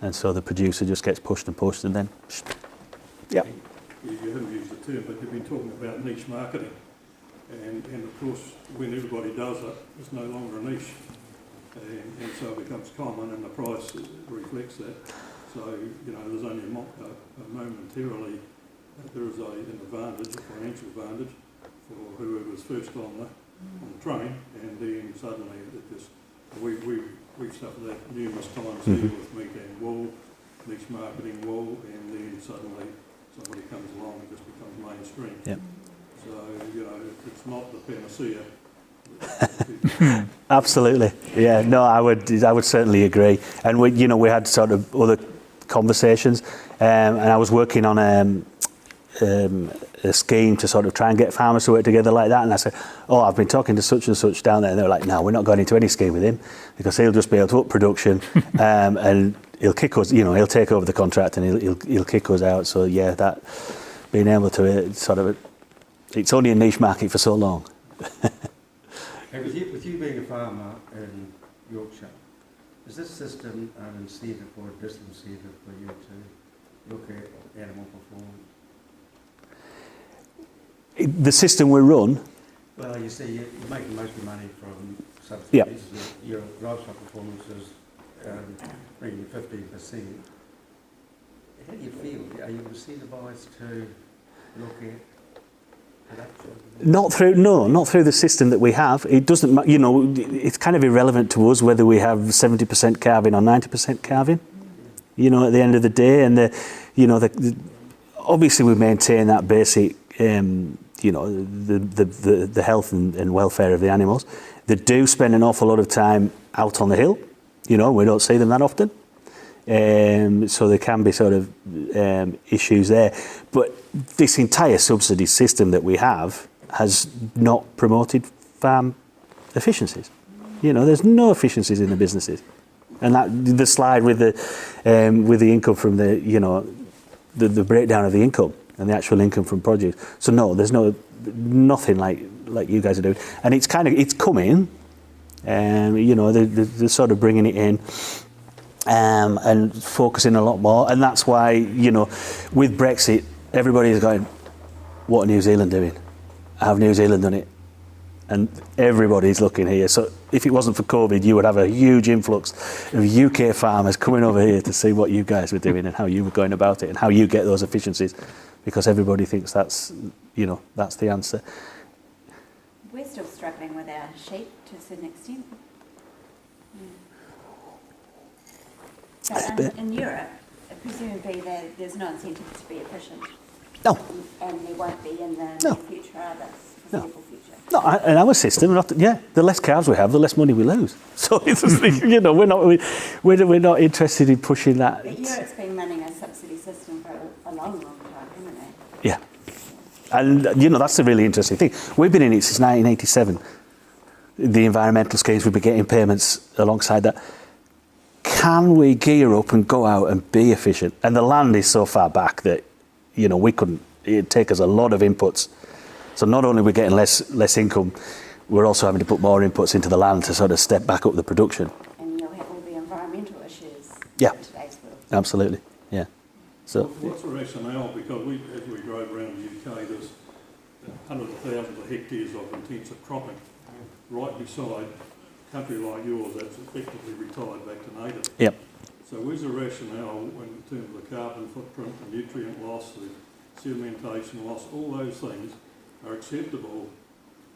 And so the producer just gets pushed and pushed, and then, yep. You haven't used the term, but you've been talking about niche marketing. And of course, when everybody does it, it's no longer a niche. And so it becomes common, and the price reflects that. So, you know, there's only momentarily, there is an advantage, a financial advantage for whoever's first on the train, and then suddenly it just, we've suffered that numerous times here with meat and wool, niche marketing wool, and then suddenly somebody comes along and just becomes mainstream. Yep. So, you know, it's not the panacea. Absolutely. Yeah. No, I would certainly agree. And we had sort of other conversations, and I was working on a scheme to sort of try and get farmers to work together like that. And I said, "Oh, I've been talking to such and such down there," and they were like, "No, we're not going into any scheme with him because he'll just be able to up production, and he'll kick us. He'll take over the contract and he'll kick us out." So yeah, that being able to it's only a niche market for so long. Hey, with you being a farmer in Yorkshire, is this system an incentive or a disincentive for you to look at animal performance? The system we run, Well, you see, you're making most of your money from subsidies. Yep. Your livestock performance is bringing 15%. How do you feel? Are you incentivised to look at production? not through the system that we have. It doesn't, it's kind of irrelevant to us whether we have 70% calving or 90% calving. At the end of the day, and obviously we maintain that basic, the health and welfare of the animals. They do spend an awful lot of time out on the hill. We don't see them that often. So there can be sort of issues there. But this entire subsidy system that we have has not promoted farm efficiencies. There's no efficiencies in the businesses. And that the slide with the income from the breakdown of the income and the actual income from produce. So no, there's nothing like you guys are doing. And it's coming. They're sort of bringing it in. And focusing a lot more, and that's why with Brexit, everybody is going, "What are New Zealand doing? Have New Zealand done it?" And everybody's looking here. So if it wasn't for COVID, you would have a huge influx of UK farmers coming over here to see what you guys were doing and how you were going about it and how you get those efficiencies, because everybody thinks that's the answer. We're still struggling with our sheep to a certain extent. But in Europe, presumably there's no incentive to be efficient. No. And there won't be in the No. near future either, foreseeable future. No, in our system, the less calves we have, the less money we lose. So it's we're not interested in pushing that. But Europe's been running a subsidy system for a long, long time, haven't they? Yeah, and that's a really interesting thing. We've been in it since 1987. The environmental schemes, we've been getting payments alongside that. Can we gear up and go out and be efficient? And the land is so far back that we couldn't. It'd take us a lot of inputs. So not only are we getting less income, we're also having to put more inputs into the land to sort of step back up the production. And you'll have all the environmental issues Yeah. in today's world. Absolutely, yeah. So What's the rationale? Because as we drove around the UK, there's hundreds of thousands of hectares of intensive cropping right beside a country like yours that's effectively retired back to native. Yep. So where's the rationale in terms of the carbon footprint, the nutrient loss, the sedimentation loss, all those things are acceptable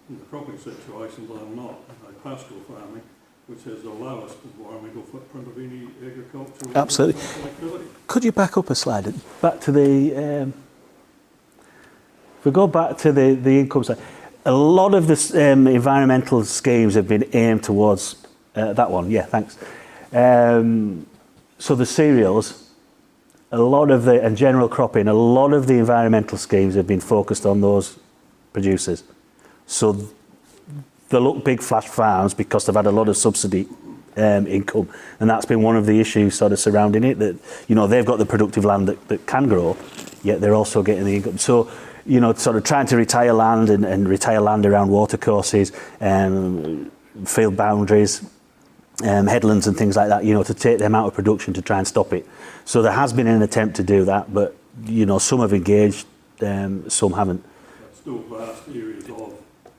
in the cropping situations, but are not in pastoral farming, which has the lowest environmental footprint of any agricultural Absolutely. activity. Could you back up a slide? Back to the... if we go back to the income side, a lot of the environmental schemes have been aimed towards that one. Yeah, thanks. So the cereals, and general cropping, a lot of the environmental schemes have been focused on those producers. So they look big flash farms because they've had a lot of subsidy income, and that's been one of the issues sort of surrounding it, that they've got the productive land that can grow, yet they're also getting the income. So sort of trying to retire land and retire land around watercourses, field boundaries, headlands and things like that, to take them out of production to try and stop it. So there has been an attempt to do that, but some have engaged, some haven't. Still vast areas of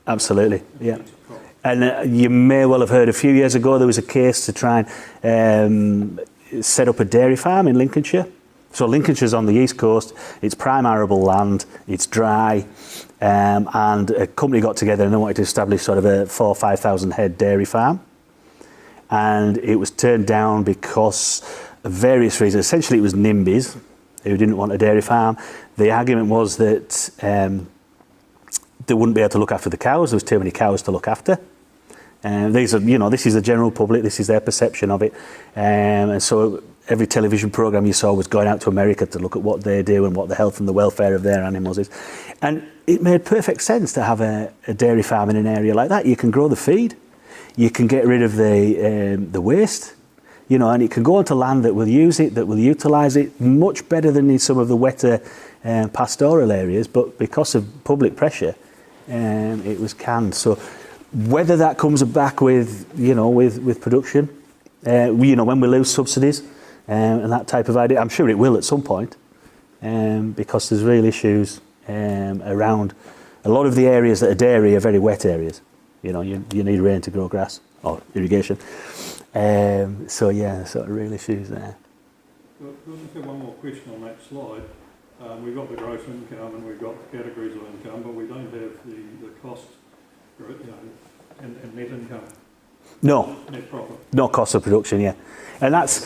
Absolutely, yeah. intensive cropping. And you may well have heard a few years ago there was a case to try and set up a dairy farm in Lincolnshire. So Lincolnshire's on the east coast, it's prime arable land, it's dry, and a company got together and they wanted to establish sort of a 4,000 or 5,000 head dairy farm. And it was turned down because of various reasons. Essentially it was NIMBYs who didn't want a dairy farm. The argument was that they wouldn't be able to look after the cows. There was too many cows to look after. These are, this is the general public. This is their perception of it, and so every television program you saw was going out to America to look at what they do and what the health and the welfare of their animals is. And it made perfect sense to have a dairy farm in an area like that. You can grow the feed, you can get rid of the waste, and it can go onto land that will use it, that will utilise it much better than in some of the wetter pastoral areas. But because of public pressure, it was canned. So whether that comes back with production, when we lose subsidies and that type of idea, I'm sure it will at some point, because there's real issues around a lot of the areas that are dairy are very wet areas. You need rain to grow grass or irrigation. So yeah, sort of real issues there. Well, just have one more question on that slide. We've got the gross income and we've got the categories of income, but we don't have the cost, and net income. No. Net profit. No cost of production, yeah. And that's,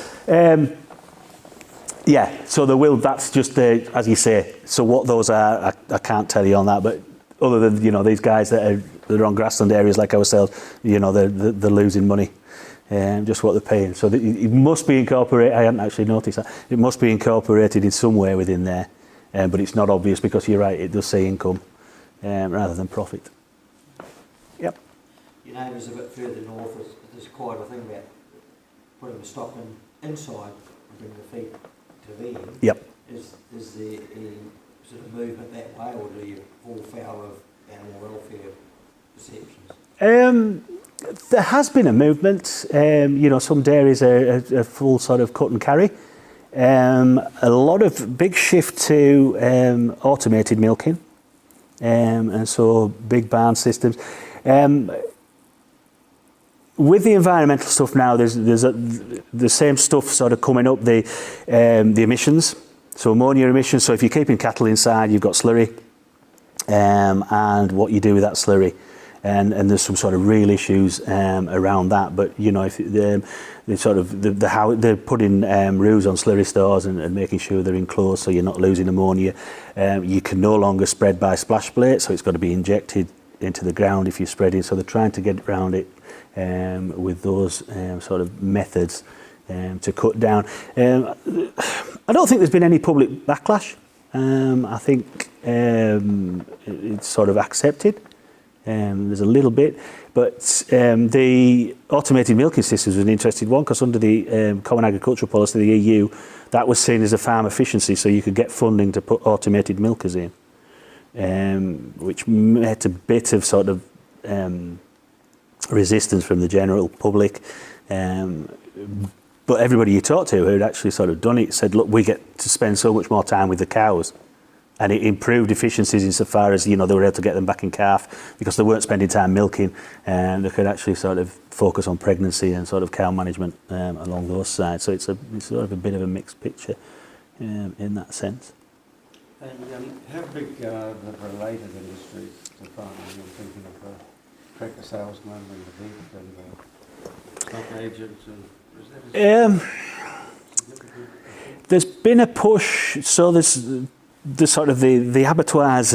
so that's just as you say, so what those are, I can't tell you on that, but other than, these guys that are on grassland areas like ourselves, they're losing money, just what they're paying. So it must be incorporated, I hadn't actually noticed that, it must be incorporated in some way within there, but it's not obvious because you're right, it does say income rather than profit. Yep. Your neighbours a bit further north, there's quite a thing about putting the stock inside and bringing the feed to the end. Yep. Is there any sort of movement that way, or do you fall foul of animal welfare perceptions? There has been a movement. Some dairies are full sort of cut and carry. A lot of big shift to automated milking, and so big barn systems. With the environmental stuff now, there's the same stuff sort of coming up. The emissions, so ammonia emissions. So if you're keeping cattle inside, you've got slurry, and what you do with that slurry, and there's some sort of real issues around that. But if they're putting roofs on slurry stores and making sure they're enclosed so you're not losing ammonia. You can no longer spread by splash plate, so it's got to be injected into the ground if you're spreading. So they're trying to get around it with those sort of methods to cut down. I don't think there's been any public backlash. I think it's sort of accepted. There's a little bit, but the automated milking systems was an interesting one because under the Common Agricultural Policy, the EU, that was seen as a farm efficiency, so you could get funding to put automated milkers in, which met a bit of sort of resistance from the general public. But everybody you talked to who had actually sort of done it said, look, we get to spend so much more time with the cows. And it improved efficiencies insofar as, they were able to get them back in calf because they weren't spending time milking, and they could actually sort of focus on pregnancy and sort of cow management along those sides. So it's sort of a bit of a mixed picture in that sense. And how big are the related industries to farming? I'm thinking of the tractor salesman and the beef and the stock agents. And there's been a push, so there's the sort of the abattoirs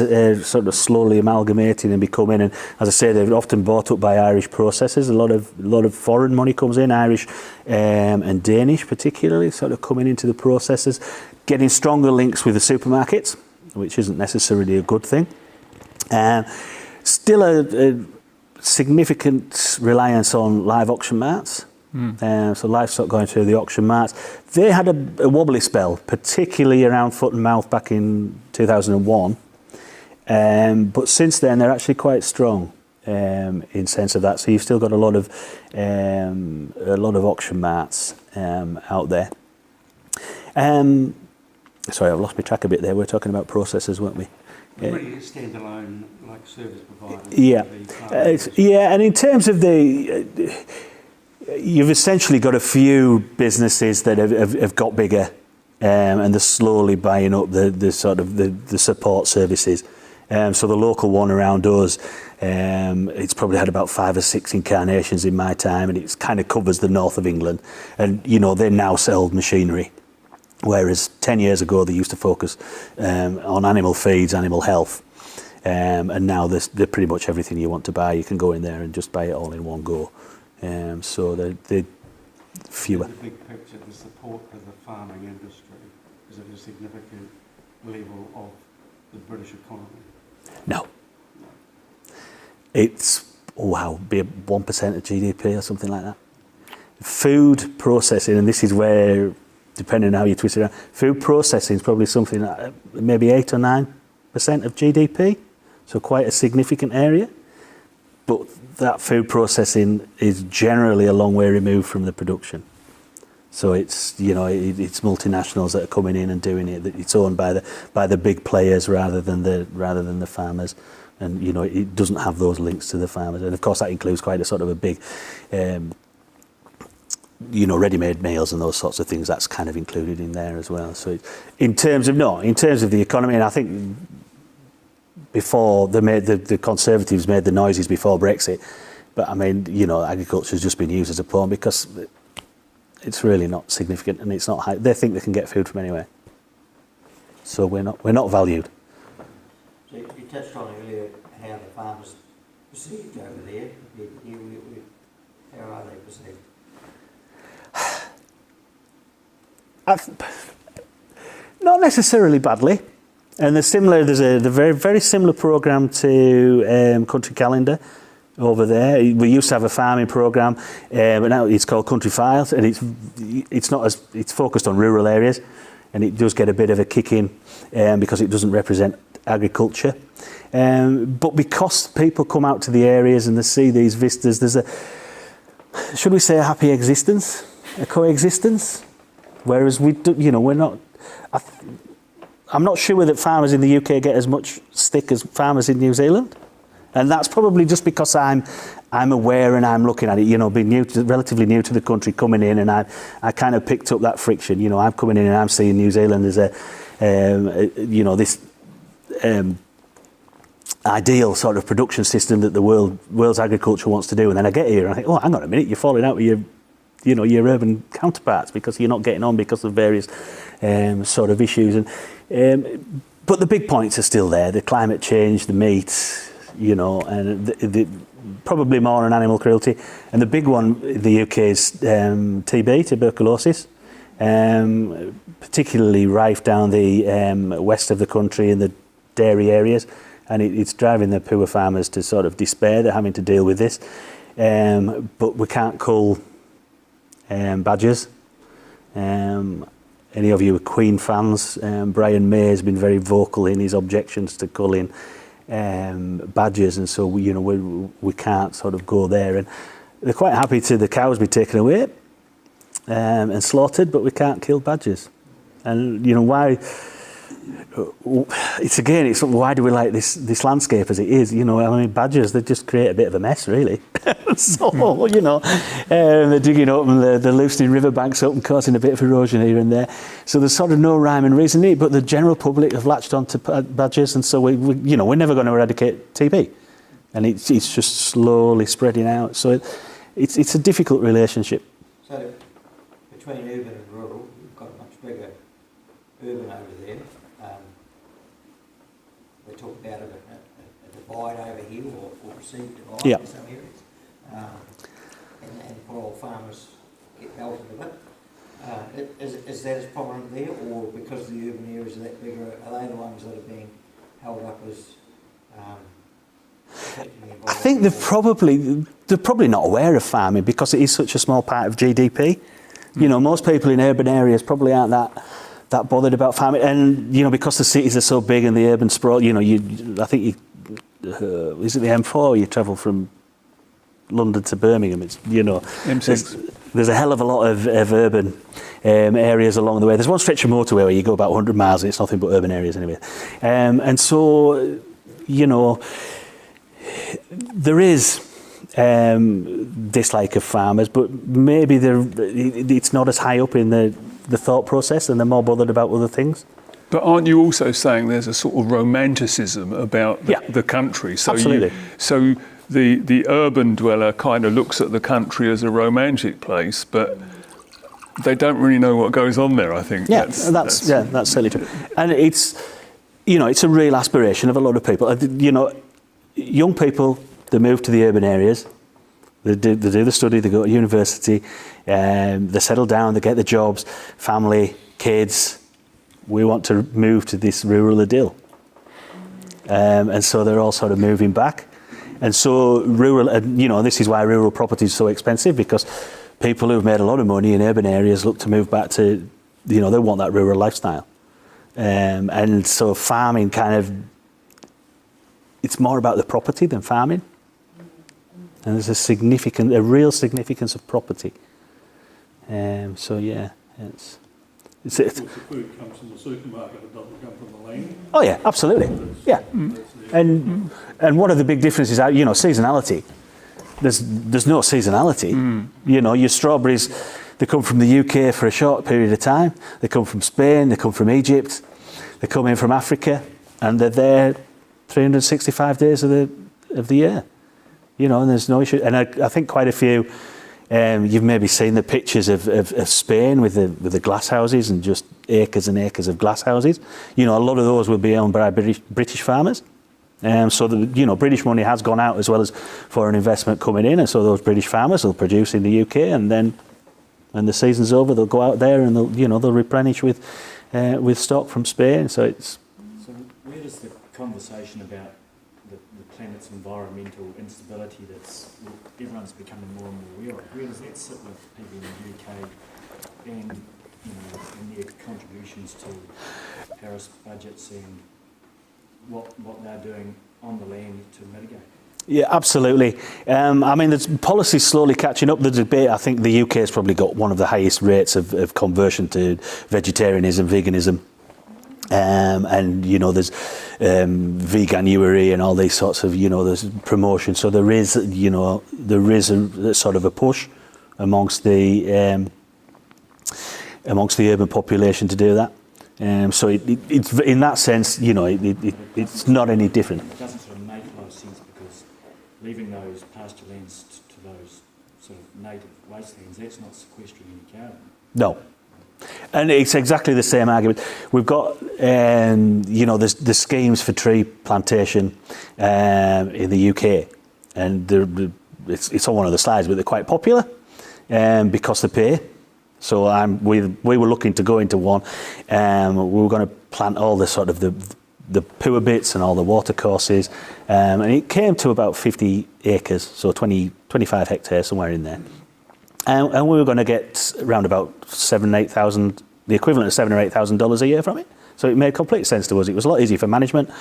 sort of slowly amalgamating and becoming, and as I say, they're often bought up by Irish processors. A lot of foreign money comes in, Irish and Danish particularly, sort of coming into the processors, getting stronger links with the supermarkets, which isn't necessarily a good thing. Still a significant reliance on live auction marts. So livestock going through the auction marts. They had a wobbly spell, particularly around foot and mouth back in 2001. But since then, they're actually quite strong in sense of that. So you've still got a lot of auction marts out there. Sorry, I've lost my track a bit there. We're talking about processors, weren't we? Pretty standalone, like service providers. Yeah, and in terms of you've essentially got a few businesses that have got bigger, and they're slowly buying up the sort of the support services. So the local one around us, it's probably had about 5 or 6 incarnations in my time, and it kind of covers the north of England. And they now sell machinery, whereas 10 years ago they used to focus on animal feeds, animal health. and now they're pretty much everything you want to buy. You can go in there and just buy it all in one go. So they're fewer. In the big picture, the support for the farming industry is at a significant level of the British economy. No. It's, be 1% of GDP or something like that. Food processing, and this is where, depending on how you twist it around, food processing is probably something like maybe 8 or 9% of GDP, so quite a significant area. But that food processing is generally a long way removed from the production. So it's it's multinationals that are coming in and doing it. It's owned by the big players rather than the farmers, and it doesn't have those links to the farmers. And of course that includes quite a sort of a big, ready-made meals and those sorts of things. That's kind of included in there as well. So in terms of the economy, and I think before the Conservatives made the noises before Brexit, but I mean agriculture has just been used as a pawn because it's really not significant and it's not high. They think they can get food from anywhere. So we're not valued. So you touched on earlier how the farmers perceived over there. How are they perceived? Not necessarily badly. And there's a very, very similar programme to Country Calendar over there. We used to have a farming programme, but now it's called Country Files, and it's focused on rural areas, and it does get a bit of a kick in because it doesn't represent agriculture. But because people come out to the areas and they see these vistas, there's should we say a happy existence, a coexistence? Whereas we're not. I'm not sure that farmers in the UK get as much stick as farmers in New Zealand, and that's probably just because I'm aware and I'm looking at it. Being relatively new to the country, coming in, and I kind of picked up that friction. I'm coming in and I'm seeing New Zealand as this ideal sort of production system that the world's agriculture wants to do, and then I get here and I think, oh, hang on a minute, you're falling out with your urban counterparts because you're not getting on because of various sort of issues. But the big points are still there: the climate change, the meat, and the probably more on animal cruelty. And the big one in the UK is TB, tuberculosis, particularly rife down the west of the country in the dairy areas. And it's driving the poor farmers to sort of despair. They're having to deal with this. But we can't cull badgers. Any of you are Queen fans? Brian May has been very vocal in his objections to culling badgers, and so we can't sort of go there. And they're quite happy to the cows be taken away and slaughtered, but we can't kill badgers. And why? It's why do we like this landscape as it is? Badgers, they just create a bit of a mess, really. So they're digging up and they're loosening riverbanks up and causing a bit of erosion here and there. So there's sort of no rhyme and reason in it. But the general public have latched on to badgers, and so we're never going to eradicate TB, and it's just slowly spreading out. So it's a difficult relationship. So between urban and rural, you've got a much bigger urban over there. They talk about a divide over here, or perceived divide in some areas. And poor old farmers get belted a bit. Is that as prominent there, or because the urban areas are that bigger, are they the ones that are being held up as I think they're probably not aware of farming because it is such a small part of GDP. Most people in urban areas probably aren't that bothered about farming, and because the cities are so big and the urban sprawl. I think is it the M4? You travel from London to Birmingham. It's M6. There's a hell of a lot of urban areas along the way. There's one stretch of motorway where you go about 100 miles and it's nothing but urban areas anyway. And so there is dislike of farmers, but maybe it's not as high up in the thought process, and they're more bothered about other things. But aren't you also saying there's a sort of romanticism about the country? So absolutely. So the urban dweller kind of looks at the country as a romantic place, but they don't really know what goes on there, I think. Yeah, that's certainly true. And you know, it's a real aspiration of a lot of people. You know, young people, they move to the urban areas, they do the study, they go to university, they settle down, they get the jobs, family, kids. We want to move to this rural idyll. And so they're all sort of moving back. And so rural, you know, this is why rural property is so expensive, because people who've made a lot of money in urban areas look to move back to, you know, they want that rural lifestyle. And so farming kind of, it's more about the property than farming. And there's a real significance of property. So yeah, it's Of course, the food comes from the supermarket, it doesn't come from the land. oh yeah, absolutely, yeah. And one of the big differences, you know, seasonality. There's no seasonality. You know, your strawberries, they come from the UK for a short period of time. They come from Spain. They come from Egypt. They come in from Africa, and they're there 365 days of the year. You know, and there's no issue. And I think quite a few. You've maybe seen the pictures of Spain with the glass houses and just acres and acres of glass houses. You know, a lot of those will be owned by British farmers. So you know, British money has gone out as well as foreign investment coming in, and so those British farmers will produce in the UK, and then when the season's over, they'll go out there and they'll replenish with stock from Spain. So it's. So where does the conversation about the planet's environmental instability everyone's becoming more and more aware of, where does that sit with people in the UK and, you know, and their contributions to Paris budgets and what they're doing on the land to mitigate? Yeah, absolutely. I mean, there's policy slowly catching up. The debate, I think the UK has probably got one of the highest rates of conversion to vegetarianism, veganism. And, you know, there's veganuary and all these sorts of, you know, there's promotion. So there is, you know, a sort of a push amongst the urban population to do that. So it's in that sense, you know, it's not any different. It doesn't sort of make a lot of sense, because leaving those pasture lands to those sort of native wastelands, that's not sequestering any carbon. No. And it's exactly the same argument. We've got, you know, the schemes for tree plantation in the UK, and it's on one of the slides, but they're quite popular because they pay. So we were looking to go into one. We were going to plant all the sort of the poor bits and all the watercourses, and it came to about 50 acres, so 25 hectares, somewhere in there. And we were going to get around about $7,000, the equivalent of $7,000 or $8,000 a year from it. So it made complete sense to us. It was a lot easier for management,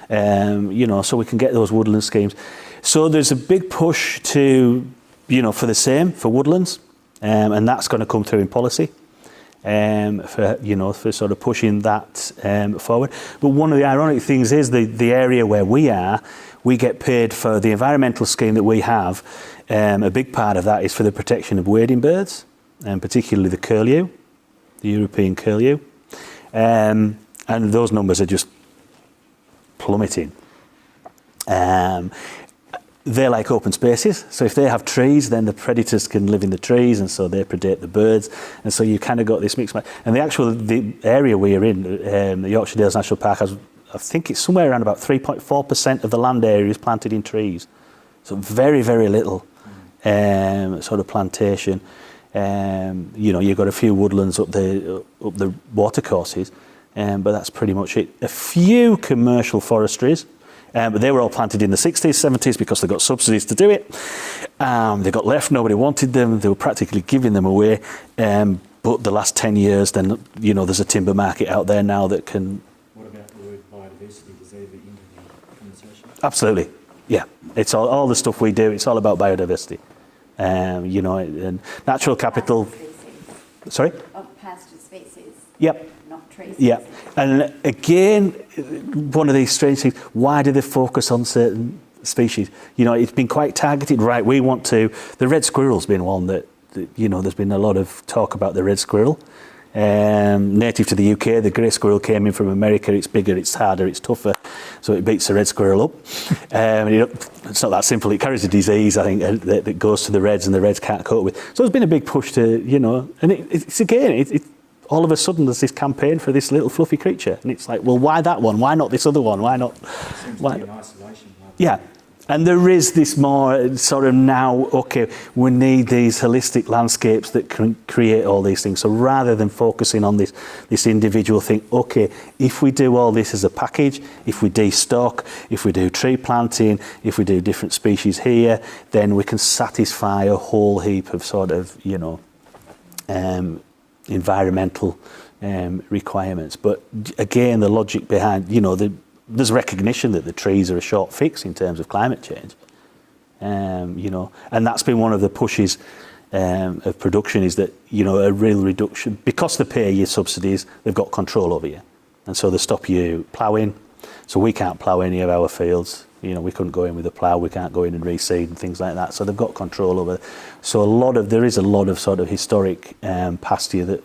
you know, so we can get those woodland schemes. So there's a big push to, you know, for the same, for woodlands, and that's going to come through in policy, for sort of pushing that forward. But one of the ironic things is the area where we get paid for the environmental scheme that we have. A big part of that is for the protection of wading birds, and particularly the curlew, the European curlew. And those numbers are just plummeting. They're like open spaces. So if they have trees, then the predators can live in the trees, and so they predate the birds. And so you kind of got this mix. And the area we are in, the Yorkshire Dales National Park, I think it's somewhere around about 3.4% of the land area is planted in trees. So very, very little sort of plantation. You know, you've got a few woodlands up the watercourses, but that's pretty much it. A few commercial forestries, but they were all planted in the 60s, 70s because they got subsidies to do it. They got left, nobody wanted them, they were practically giving them away. But the last 10 years, then, you know, there's a timber market out there now that can... What about the word biodiversity? Does that ever enter the conversation? Absolutely, yeah. It's all the stuff we do, it's all about biodiversity. You know, and natural capital... Sorry? Of pasture species. Yep. Not trees. Yeah, and again, one of these strange things, why do they focus on certain species? You know, it's been quite targeted, right? We want to, the red squirrel's been one that you know, there's been a lot of talk about the red squirrel. Native to the UK, the grey squirrel came in from America. It's bigger, it's harder, it's tougher, so it beats the red squirrel up. It's not that simple. It carries a disease, I think, that goes to the reds, and the reds can't cope with. So there's been a big push to, you know, and it's all of a sudden there's this campaign for this little fluffy creature, and it's like, well, why that one? Why not this other one? Why not? Seems Why? to be in isolation. Yeah. And there is this more sort of now, okay, we need these holistic landscapes that can create all these things. So rather than focusing on this individual thing, okay, if we do all this as a package, if we destock, if we do tree planting, if we do different species here, then we can satisfy a whole heap of sort of, environmental requirements. But again, the logic behind, there's recognition that the trees are a short fix in terms of climate change, and that's been one of the pushes of production, is that, a real reduction, because they pay you subsidies, they've got control over you, and so they stop you ploughing, so we can't plough any of our fields, we couldn't go in with a plough, we can't go in and reseed and things like that, so they've got control over, so there is a lot of sort of historic pasture that,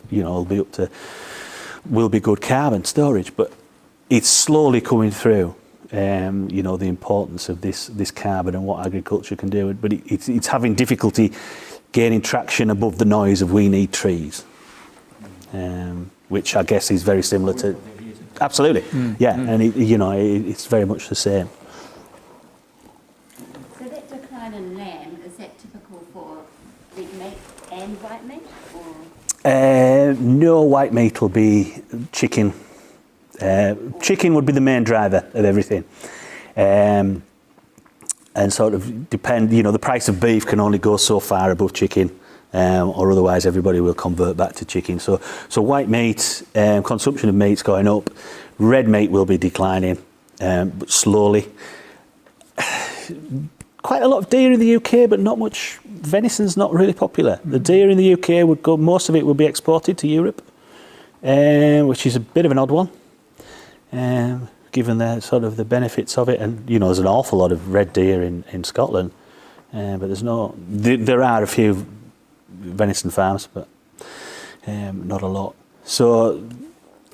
will be good carbon storage, but it's slowly coming through, the importance of this carbon and what agriculture can do. But it's having difficulty gaining traction above the noise of we need trees, which I guess is very similar to... Absolutely, yeah, and it's very much the same. So that decline in lamb, is that typical for red meat and white meat? Or? No, white meat will be chicken. Chicken would be the main driver of everything, and sort of depend. The price of beef can only go so far above chicken, or otherwise everybody will convert back to chicken. So white meat, consumption of meat's going up. Red meat will be declining, but slowly. Quite a lot of deer in the UK, but not much. Venison's not really popular. The deer in the UK would go. Most of it would be exported to Europe, which is a bit of an odd one. Given the sort of the benefits of it, and there's an awful lot of red deer in Scotland, but there are a few venison farms, but not a lot. So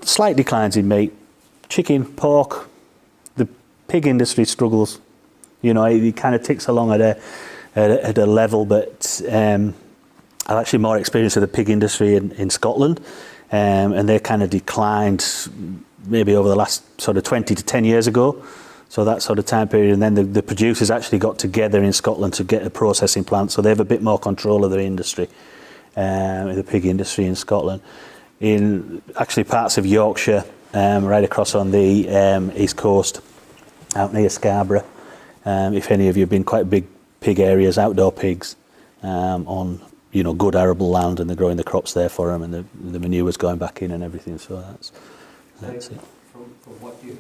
slight declines in meat, chicken, pork. The pig industry struggles. It kind of ticks along at a level, but I've actually more experience of the pig industry in Scotland, and they kind of declined maybe over the last sort of 20 to 10 years ago, so that sort of time period, and then the producers actually got together in Scotland to get a processing plant, so they have a bit more control of their industry, the pig industry in Scotland. In actually parts of Yorkshire, right across on the east coast, out near Scarborough, if any of you have been, quite big pig areas, outdoor pigs, on good arable land, and they're growing the crops there for them, and the manure's going back in and everything, so that's it. From what you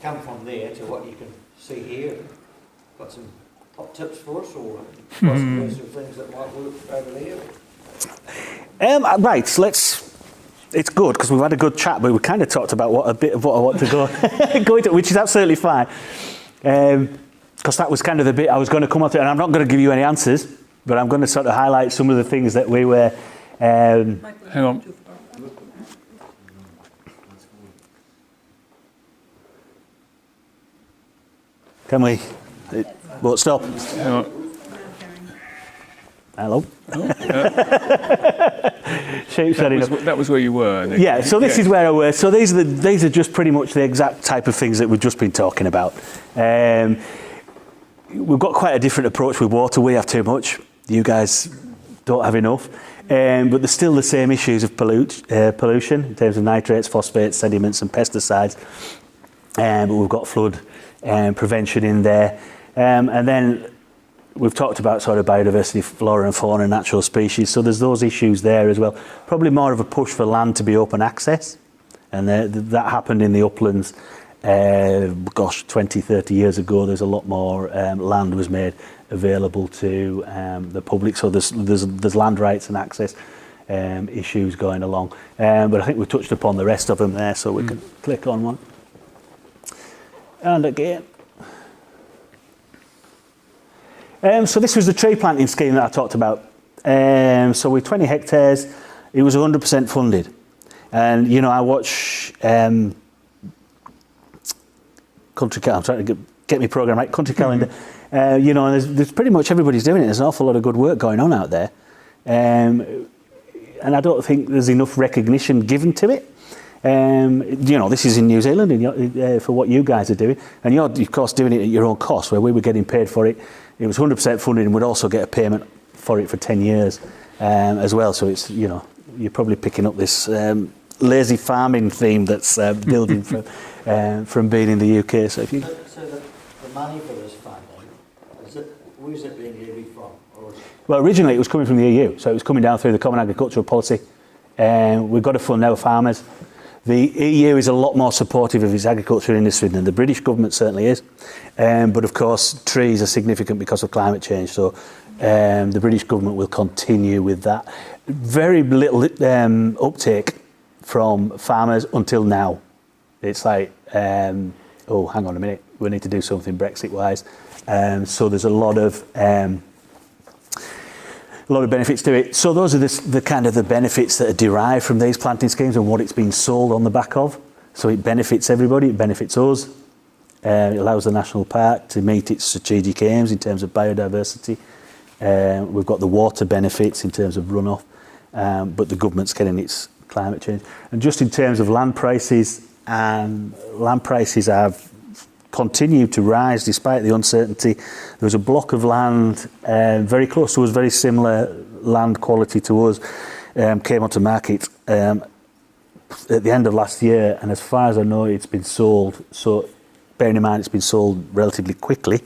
come from there to what you can see here, got some hot tips for us, or possibilities of things that might work over there? Right, so it's good because we've had a good chat, but we kind of talked about a bit of what I want to go into, which is absolutely fine. Because that was kind of the bit I was going to come on to, and I'm not going to give you any answers, but I'm going to sort of highlight some of the things that we were... Hang on. Can we? Won't stop. Hang on. Hello. Oh, that was where you were. Yeah, so this is where I were. So these are just pretty much the exact type of things that we've just been talking about. We've got quite a different approach with water. We have too much. You guys don't have enough. But there's still the same issues of pollution in terms of nitrates, phosphates, sediments and pesticides. But we've got flood prevention in there. And then we've talked about sort of biodiversity, flora and fauna, natural species. So there's those issues there as well. Probably more of a push for land to be open access. And that happened in the uplands, 20, 30 years ago. There's a lot more land was made available to the public. So there's land rights and access issues going along. But I think we touched upon the rest of them there, so we can click on one. And again. So this was the tree planting scheme that I talked about. So with 20 hectares, it was 100% funded. And, I watch Country Calendar, I'm trying to get my programme right, Country Calendar. And there's pretty much everybody's doing it. There's an awful lot of good work going on out there. And and I don't think there's enough recognition given to it. This is in New Zealand for what you guys are doing, and you're of course doing it at your own cost, where we were getting paid for it. It was 100% funded, and we'd also get a payment for it for 10 years as well. So it's, you're probably picking up this lazy farming theme that's building from being in the UK. So if you... So the money for this funding, where's it being levied from? Well, originally it was coming from the EU, so it was coming down through the Common Agricultural Policy. We've got to fund our farmers. The EU is a lot more supportive of its agriculture industry than the British government certainly is. But of course, trees are significant because of climate change, so the British government will continue with that. Very little uptake from farmers until now. It's like, hang on a minute, we need to do something Brexit-wise. So there's a lot of benefits to it. So those are the kind of the benefits that are derived from these planting schemes and what it's been sold on the back of. So it benefits everybody, it benefits us. It allows the national park to meet its strategic aims in terms of biodiversity. We've got the water benefits in terms of runoff, but the government's getting its climate change. And just in terms of land prices have continued to rise despite the uncertainty. There was a block of land very close to us, very similar land quality to us, came onto market at the end of last year, and as far as I know, it's been sold. So bearing in mind it's been sold relatively quickly,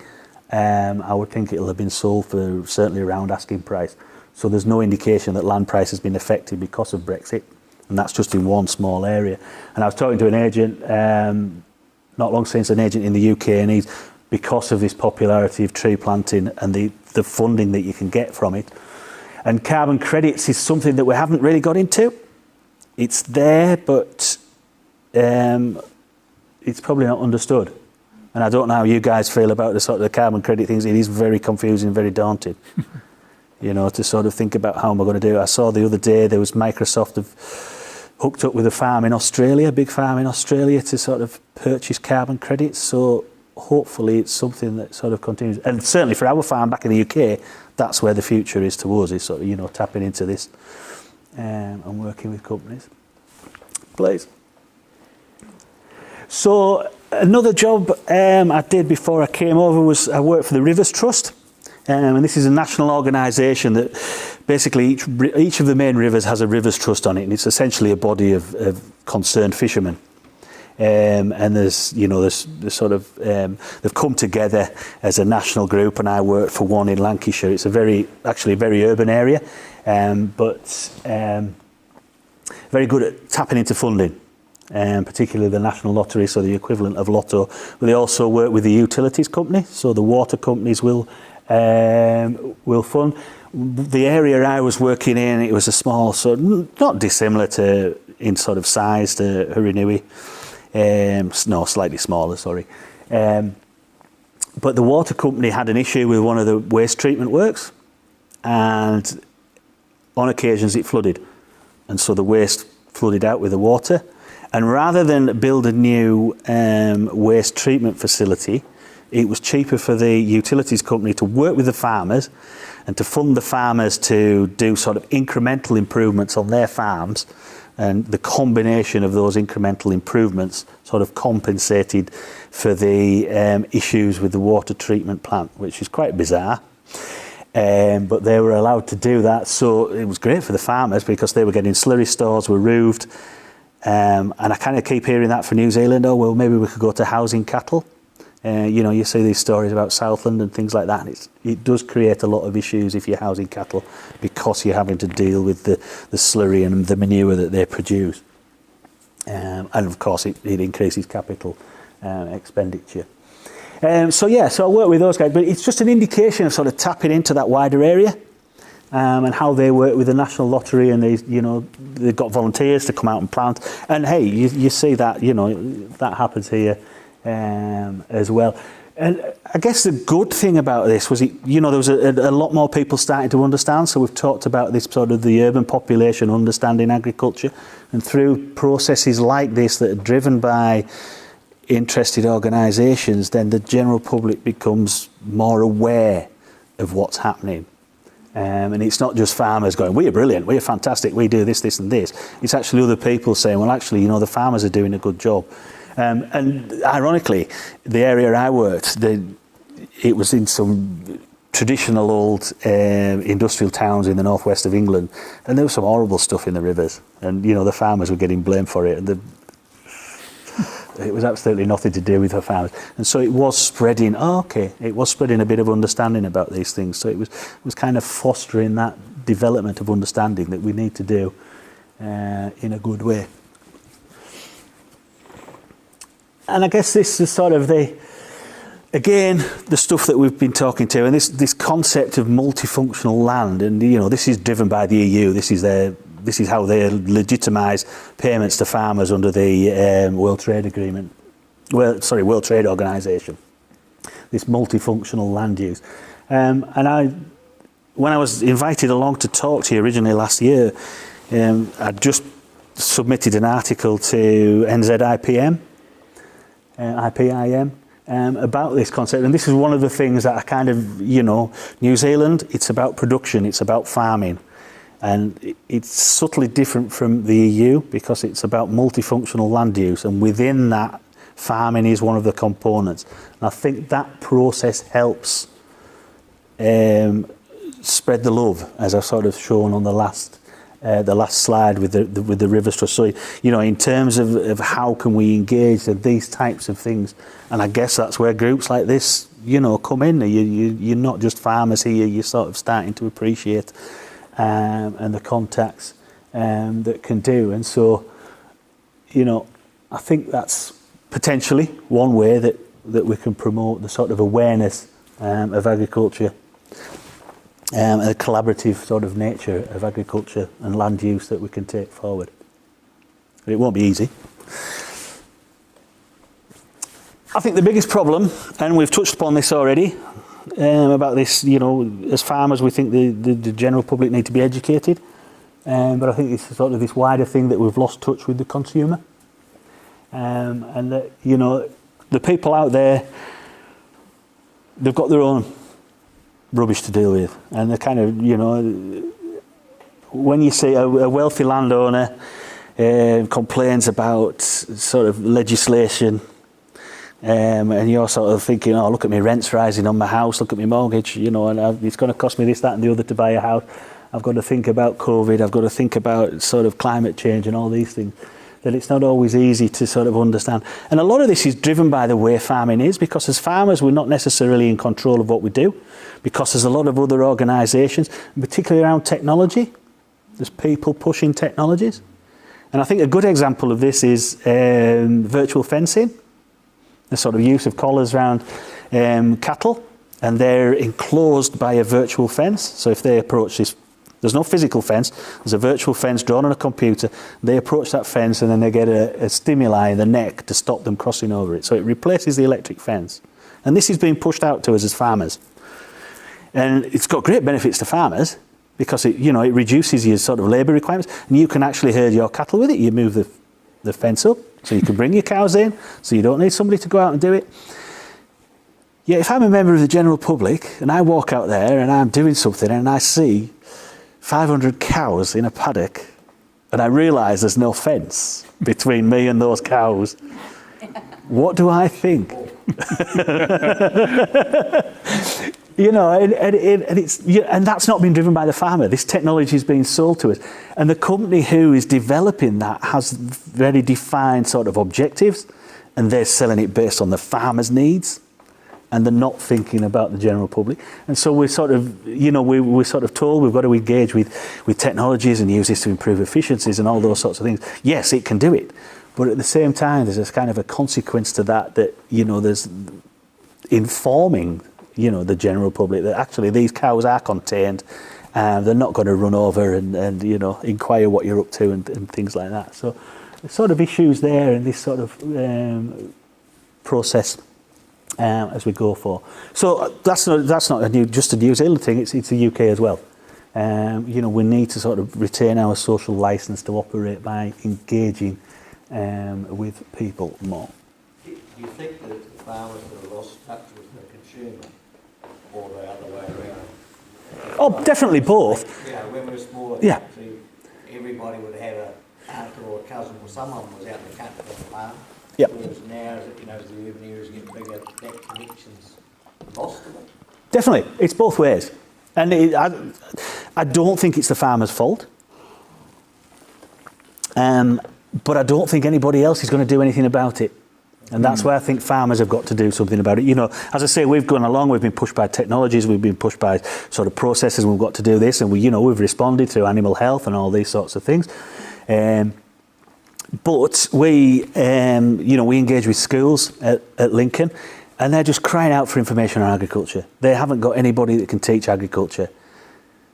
I would think it'll have been sold for certainly around asking price. So there's no indication that land price has been affected because of Brexit, and that's just in one small area. And I was talking to an agent not long since, an agent in the UK, and he's, because of this popularity of tree planting and the funding that you can get from it, and carbon credits is something that we haven't really got into. It's there, but it's probably not understood. And I don't know how you guys feel about the sort of the carbon credit things. It is very confusing, very daunting. To sort of think about how am I going to do it. I saw the other day there was Microsoft have hooked up with a farm in Australia, a big farm in Australia, to sort of purchase carbon credits. So hopefully it's something that sort of continues. And certainly for our farm back in the UK, that's where the future is towards, is sort of, tapping into this and working with companies. Please. So another job I did before I came over was I worked for the Rivers Trust. And this is a national organisation that basically each of the main rivers has a rivers trust on it, and it's essentially a body of concerned fishermen. And there's sort of they've come together as a national group, and I work for one in Lancashire. It's a very urban area, but very good at tapping into funding. Particularly the National Lottery, so the equivalent of Lotto. But they also work with the utilities company, so the water companies will fund. The area I was working in, it was a small, not dissimilar in sort of size to Hurunui. No, slightly smaller, sorry. But the water company had an issue with one of the waste treatment works, and on occasions it flooded. And so the waste flooded out with the water. And rather than build a new waste treatment facility, it was cheaper for the utilities company to work with the farmers and to fund the farmers to do sort of incremental improvements on their farms. And the combination of those incremental improvements sort of compensated for the issues with the water treatment plant, which is quite bizarre. But they were allowed to do that. So it was great for the farmers because they were getting slurry stores, were roofed. And I kind of keep hearing that for New Zealand. Oh, well, maybe we could go to housing cattle. You see these stories about Southland and things like that. And it does create a lot of issues if you're housing cattle because you're having to deal with the slurry and the manure that they produce. And of course, it increases capital expenditure. So I work with those guys, but it's just an indication of sort of tapping into that wider area. And how they work with the National Lottery, and they've got volunteers to come out and plant. And hey, you see that, that happens here as well. And I guess the good thing about this was, there was a lot more people starting to understand. So we've talked about this sort of the urban population understanding agriculture, and through processes like this that are driven by interested organisations, then the general public becomes more aware of what's happening. And it's not just farmers going, we're brilliant, we're fantastic, we do this, this and this. It's actually other people saying, well, actually, the farmers are doing a good job. And ironically, the area I worked, it was in some traditional old industrial towns in the northwest of England, and there was some horrible stuff in the rivers, and the farmers were getting blamed for it, and it was absolutely nothing to do with the farmers. And so it was spreading. It was spreading a bit of understanding about these things. So it was kind of fostering that development of understanding that we need to do in a good way. And I guess this is sort of the stuff that we've been talking to, and this concept of multifunctional land, and this is driven by the EU. This is how they legitimise payments to farmers under the World Trade Agreement. World Trade Organisation. This multifunctional land use, and when I was invited along to talk to you originally last year, I just submitted an article to NZIPM. IPIM about this concept, and this is one of the things that I kind of, New Zealand, it's about production, it's about farming, and it's subtly different from the EU because it's about multifunctional land use, and within that, farming is one of the components. And I think that process helps spread the love, as I've sort of shown on the last slide with the Rivers Trust. So, in terms of how can we engage in these types of things, and I guess that's where groups like this, come in. You're not just farmers here. You're sort of starting to appreciate and the contacts that can do. And so, I think that's potentially one way that we can promote the sort of awareness of agriculture. And the collaborative sort of nature of agriculture and land use that we can take forward. It won't be easy. I think the biggest problem, and we've touched upon this already, about this, as farmers we think the general public need to be educated, but I think it's sort of this wider thing that we've lost touch with the consumer. And that, the people out there, they've got their own rubbish to deal with, and the kind of, when you see a wealthy landowner complains about sort of legislation, and you're sort of thinking, oh, look at me, rent's rising on my house, look at my mortgage, and it's going to cost me this, that and the other to buy a house. I've got to think about COVID, I've got to think about sort of climate change and all these things, that it's not always easy to sort of understand. And a lot of this is driven by the way farming is, because as farmers we're not necessarily in control of what we do, because there's a lot of other organisations, particularly around technology. There's people pushing technologies. And I think a good example of this is virtual fencing, the sort of use of collars around cattle, and they're enclosed by a virtual fence. So if they approach this, there's no physical fence, there's a virtual fence drawn on a computer, they approach that fence and then they get a stimuli in the neck to stop them crossing over it. So it replaces the electric fence. And this is being pushed out to us as farmers. And it's got great benefits to farmers because it reduces your sort of labour requirements, and you can actually herd your cattle with it. You move the fence up so you can bring your cows in, so you don't need somebody to go out and do it. Yet if I'm a member of the general public and I walk out there and I'm doing something and I see 500 cows in a paddock and I realise there's no fence between me and those cows, what do I think? And that's not been driven by the farmer. This technology is being sold to us, and the company who is developing that has very defined sort of objectives, and they're selling it based on the farmer's needs, and they're not thinking about the general public. And so we're sort of, we're sort of told we've got to engage with technologies and use this to improve efficiencies and all those sorts of things. Yes, it can do it, but at the same time, there's this kind of a consequence to that there's informing the general public that actually these cows are contained and they're not going to run over and inquire what you're up to and things like that. So there's sort of issues there in this sort of process as we go for. So that's not just a New Zealand thing, it's the UK as well. We need to sort of retain our social licence to operate by engaging with people more. Do you think that the farmers have lost touch with the consumer, or the other way around? Oh, definitely both. You know, when we were smaller, Yeah. everybody would have a aunt or a cousin or someone was out in the country on the farm. Yep. Whereas now, as the urban areas get bigger, that connection's lost a bit. Definitely, it's both ways. And I don't think it's the farmer's fault. But I don't think anybody else is going to do anything about it. And that's where I think farmers have got to do something about it. You know, as I say, we've gone along, we've been pushed by technologies, we've been pushed by sort of processes, and we've got to do this, and we've responded through animal health and all these sorts of things. But we engage with schools at Lincoln, and they're just crying out for information on agriculture. They haven't got anybody that can teach agriculture.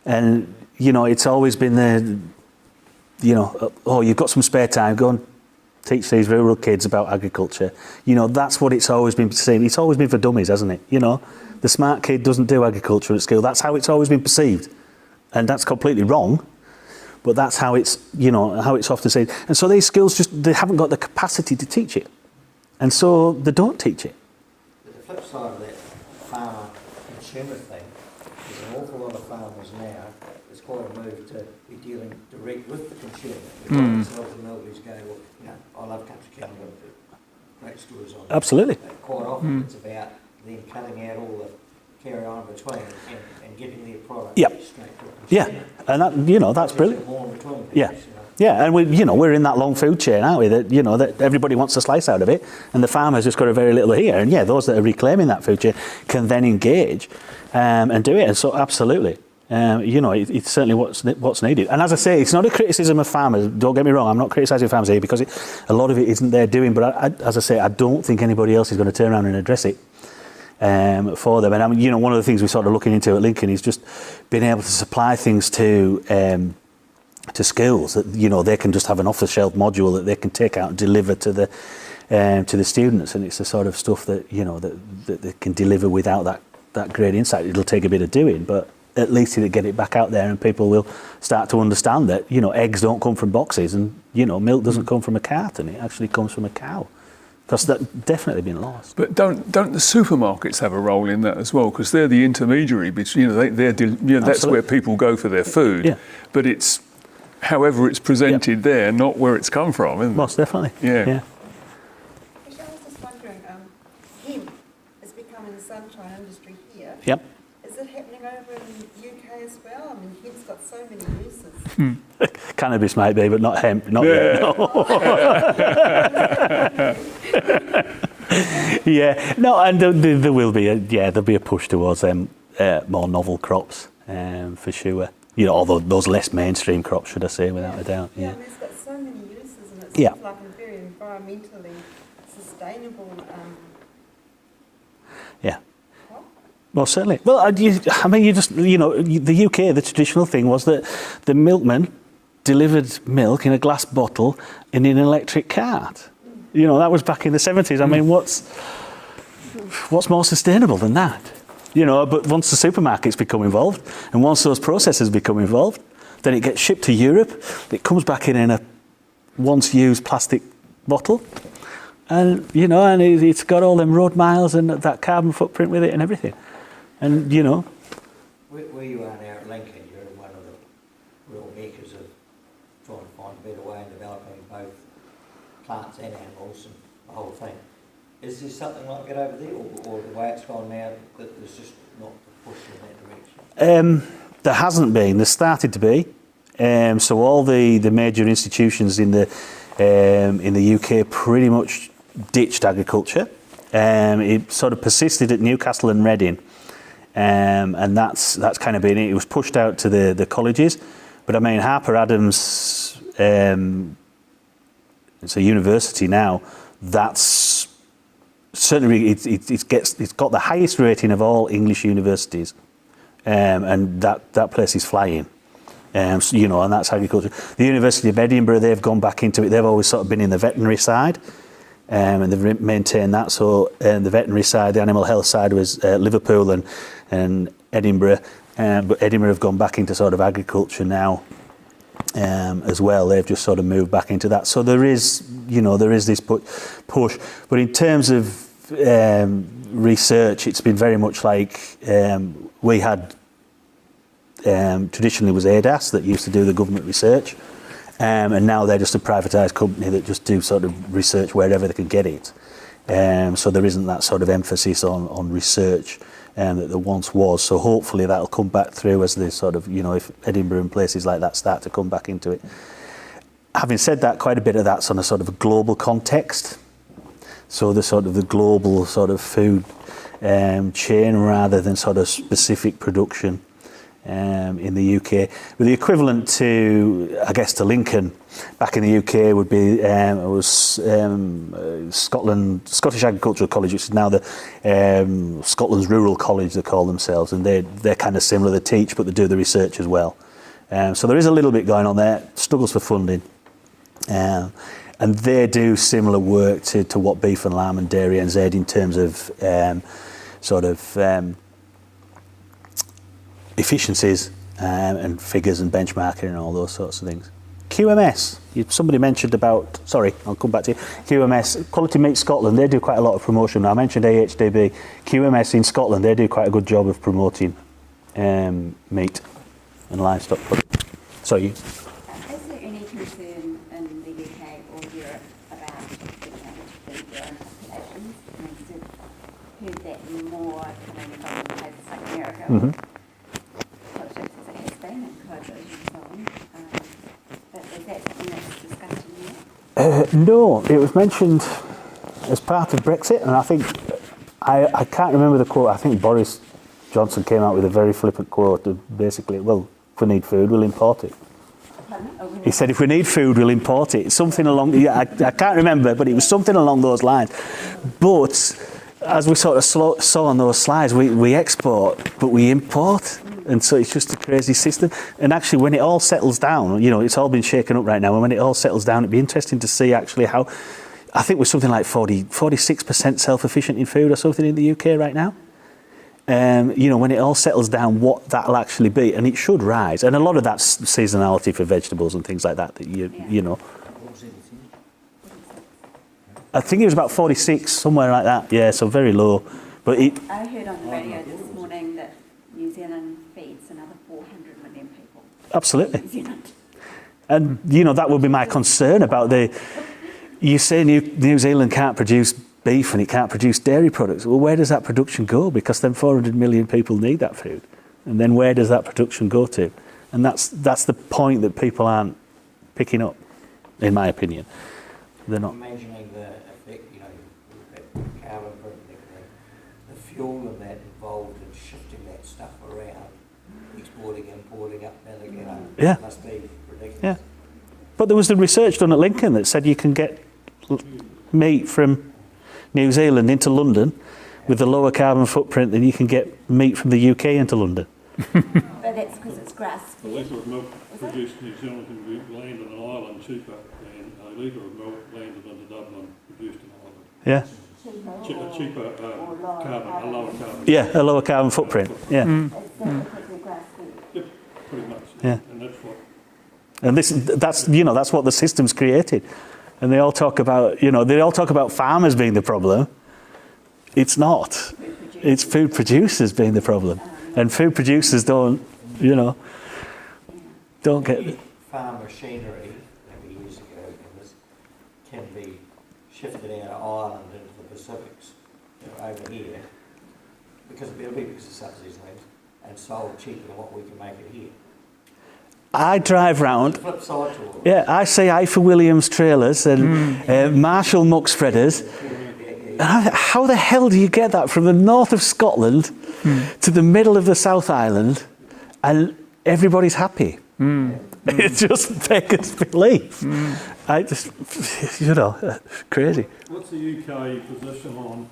And, it's always been oh, you've got some spare time, go and teach these rural kids about agriculture. That's what it's always been perceived. It's always been for dummies, hasn't it? The smart kid doesn't do agriculture at school. That's how it's always been perceived. And that's completely wrong. But that's how it's, how it's often said. And so these schools they haven't got the capacity to teach it. And so they don't teach it. But the flip side of that farmer consumer thing is an awful lot of farmers now, there's quite a move to be dealing direct with the consumer. The guys themselves and Melbourne's go, well, I love country cattle, great stories on it. Absolutely. But quite often it's about them cutting out all the carry on between and getting their product Yep. straight to the consumer. Yeah, and that's brilliant. More in between, Yeah. Yeah, and we're in that long food chain, aren't we? That everybody wants a slice out of it, and the farmer's just got a very little here. And those that are reclaiming that food chain can then engage and do it. And so, absolutely, it's certainly what's needed. And as I say, it's not a criticism of farmers. Don't get me wrong. I'm not criticising farmers here because a lot of it isn't their doing. But as I say, I don't think anybody else is going to turn around and address it for them. And one of the things we're sort of looking into at Lincoln is just being able to supply things to schools that they can just have an off-the-shelf module that they can take out and deliver to the students, and it's the sort of stuff that that they can deliver without that great insight. It'll take a bit of doing, but at least it'll get it back out there, and people will start to understand that eggs don't come from boxes, and milk doesn't come from a carton. It actually comes from a cow. Because that's definitely been lost. But don't the supermarkets have a role in that as well? Because they're the intermediary between that's where people go for their food. Yeah. But it's however it's presented there, not where it's come from, isn't it? Most definitely. Yeah. Actually, I was just wondering, hemp is becoming the sunshine industry here. Yep. Is it happening over in the UK as well? I mean, hemp's got so many uses. Cannabis might be, but not hemp. Not yet. No. Yeah. No, and there will be there'll be a push towards more novel crops for sure. Although those less mainstream crops, should I say, without a doubt. Yeah, Yeah. and it's got so many uses, and it Yeah. seems like a very environmentally sustainable Yeah. crop. Well, certainly. Well, the UK, the traditional thing was that the milkman delivered milk in a glass bottle in an electric cart. That was back in the 70s. I mean, what's more sustainable than that? But once the supermarkets become involved, and once those processors become involved, then it gets shipped to Europe. It comes back in a once-used plastic bottle, and and it's got all them road miles and that carbon footprint with it and everything. And Where you are now at Lincoln, you're in one of the real makers of trying to find a better way in developing both plants and animals and the whole thing. Is there something like that over there, or the way it's gone now, that there's just not a push in that direction? There hasn't been. There started to be. So all the major institutions in the UK pretty much ditched agriculture. It sort of persisted at Newcastle and Reading, and that's kind of been it. It was pushed out to the colleges, but I mean Harper Adams, it's a university now. That's certainly it's got the highest rating of all English universities, and that place is flying. And that's agriculture. The University of Edinburgh, they've gone back into it. They've always sort of been in the veterinary side, and they've maintained that. So the veterinary side, the animal health side was Liverpool and Edinburgh, but Edinburgh have gone back into sort of agriculture now as well. They've just sort of moved back into that. So there is this push. But in terms of research, it's been very much like we had traditionally was ADAS that used to do the government research, and now they're just a privatised company that just do sort of research wherever they can get it. So there isn't that sort of emphasis on research that there once was. So hopefully that'll come back through as the sort of, if Edinburgh and places like that start to come back into it. Having said that, quite a bit of that's on a sort of a global context. So the sort of the global sort of food chain rather than sort of specific production in the UK. But the equivalent to, I guess, to Lincoln back in the UK would be Scottish Agricultural College, which is now the Scotland's Rural College, they call themselves, and they're kind of similar. They teach, but they do the research as well. So there is a little bit going on there. Struggles for funding. And they do similar work to what Beef and Lamb and Dairy NZ in terms of efficiencies and figures and benchmarking and all those sorts of things. QMS, somebody mentioned about, sorry, I'll come back to you. QMS, Quality Meat Scotland, they do quite a lot of promotion. Now, I mentioned AHDB. QMS in Scotland, they do quite a good job of promoting meat and livestock. Sorry. Is there any concern in the UK or Europe about the change in growing populations? I've heard that more coming from places like America, politics as it has been, and COVID and so on. But is that something that's discussed in here? No, it was mentioned as part of Brexit, and I think, I can't remember the quote, I think Boris Johnson came out with a very flippant quote of basically, well, if we need food, we'll import it. He said, if we need food, we'll import it. Something along, I can't remember, but it was something along those lines. But as we sort of saw on those slides, we export, but we import. And so it's just a crazy system. And actually, when it all settles down, it's all been shaken up right now. And when it all settles down, it'd be interesting to see actually how, I think we're something like 46% self-efficient in food or something in the UK right now. When it all settles down, what that'll actually be, and it should rise. And a lot of that's seasonality for vegetables and things like that. You know. I think it was about 46, somewhere like that. Yeah, so very low. But I heard on the radio this morning that New Zealand feeds another 400 million people. Absolutely. New Zealand. And that would be my concern about you say New Zealand can't produce beef and it can't produce dairy products. Well, where does that production go? Because then 400 million people need that food. And then where does that production go to? And that's the point that people aren't picking up, in my opinion. They're not. Imagining the effect, with that carbon footprint, the fuel and that involved in shifting that stuff around, exporting, importing, up and again. Yeah. Must be ridiculous. Yeah. But there was the research done at Lincoln that said you can get meat from New Zealand into London with a lower carbon footprint than you can get meat from the UK into London. But that's because it's grass. A litre of milk produced in New Zealand can be landed in Ireland cheaper than a litre of milk landed into Dublin produced in Ireland. Yeah. Cheaper carbon, a lower carbon. Yeah, a lower carbon footprint. Yeah. It's because they're grass food. Yep, pretty much. Yeah. And that's what. And that's what the system's created. And they all talk about, farmers being the problem. It's not. It's food producers being the problem. And food producers don't get. Farm machinery, maybe years ago, can be shifted out of Ireland into the Pacifics, over here, because of subsidies and sold cheaper than what we can make it here. I drive round. Flip side to all. Yeah, I see Ifor Williams trailers and Marshall muck spreaders. How the hell do you get that from the north of Scotland to the middle of the South Island and everybody's happy? It's just beggars belief. I just, crazy. What's the UK position on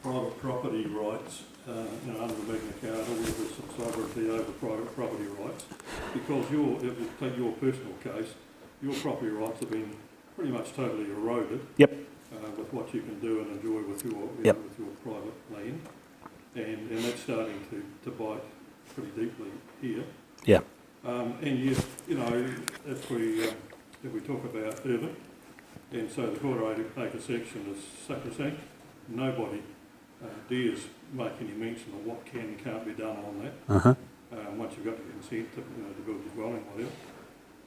private property rights under Magna Carta, where there's some sovereignty over private property rights? Because if you take your personal case, your property rights have been pretty much totally eroded. Yep. With what you can do and enjoy with your with your private land, and that's starting to bite pretty deeply here. Yeah. And if we talk about urban, and so the quarter acre section is sacrosanct, nobody dares make any mention of what can and can't be done on that. Once you've got the consent to, to build a dwelling, whatever.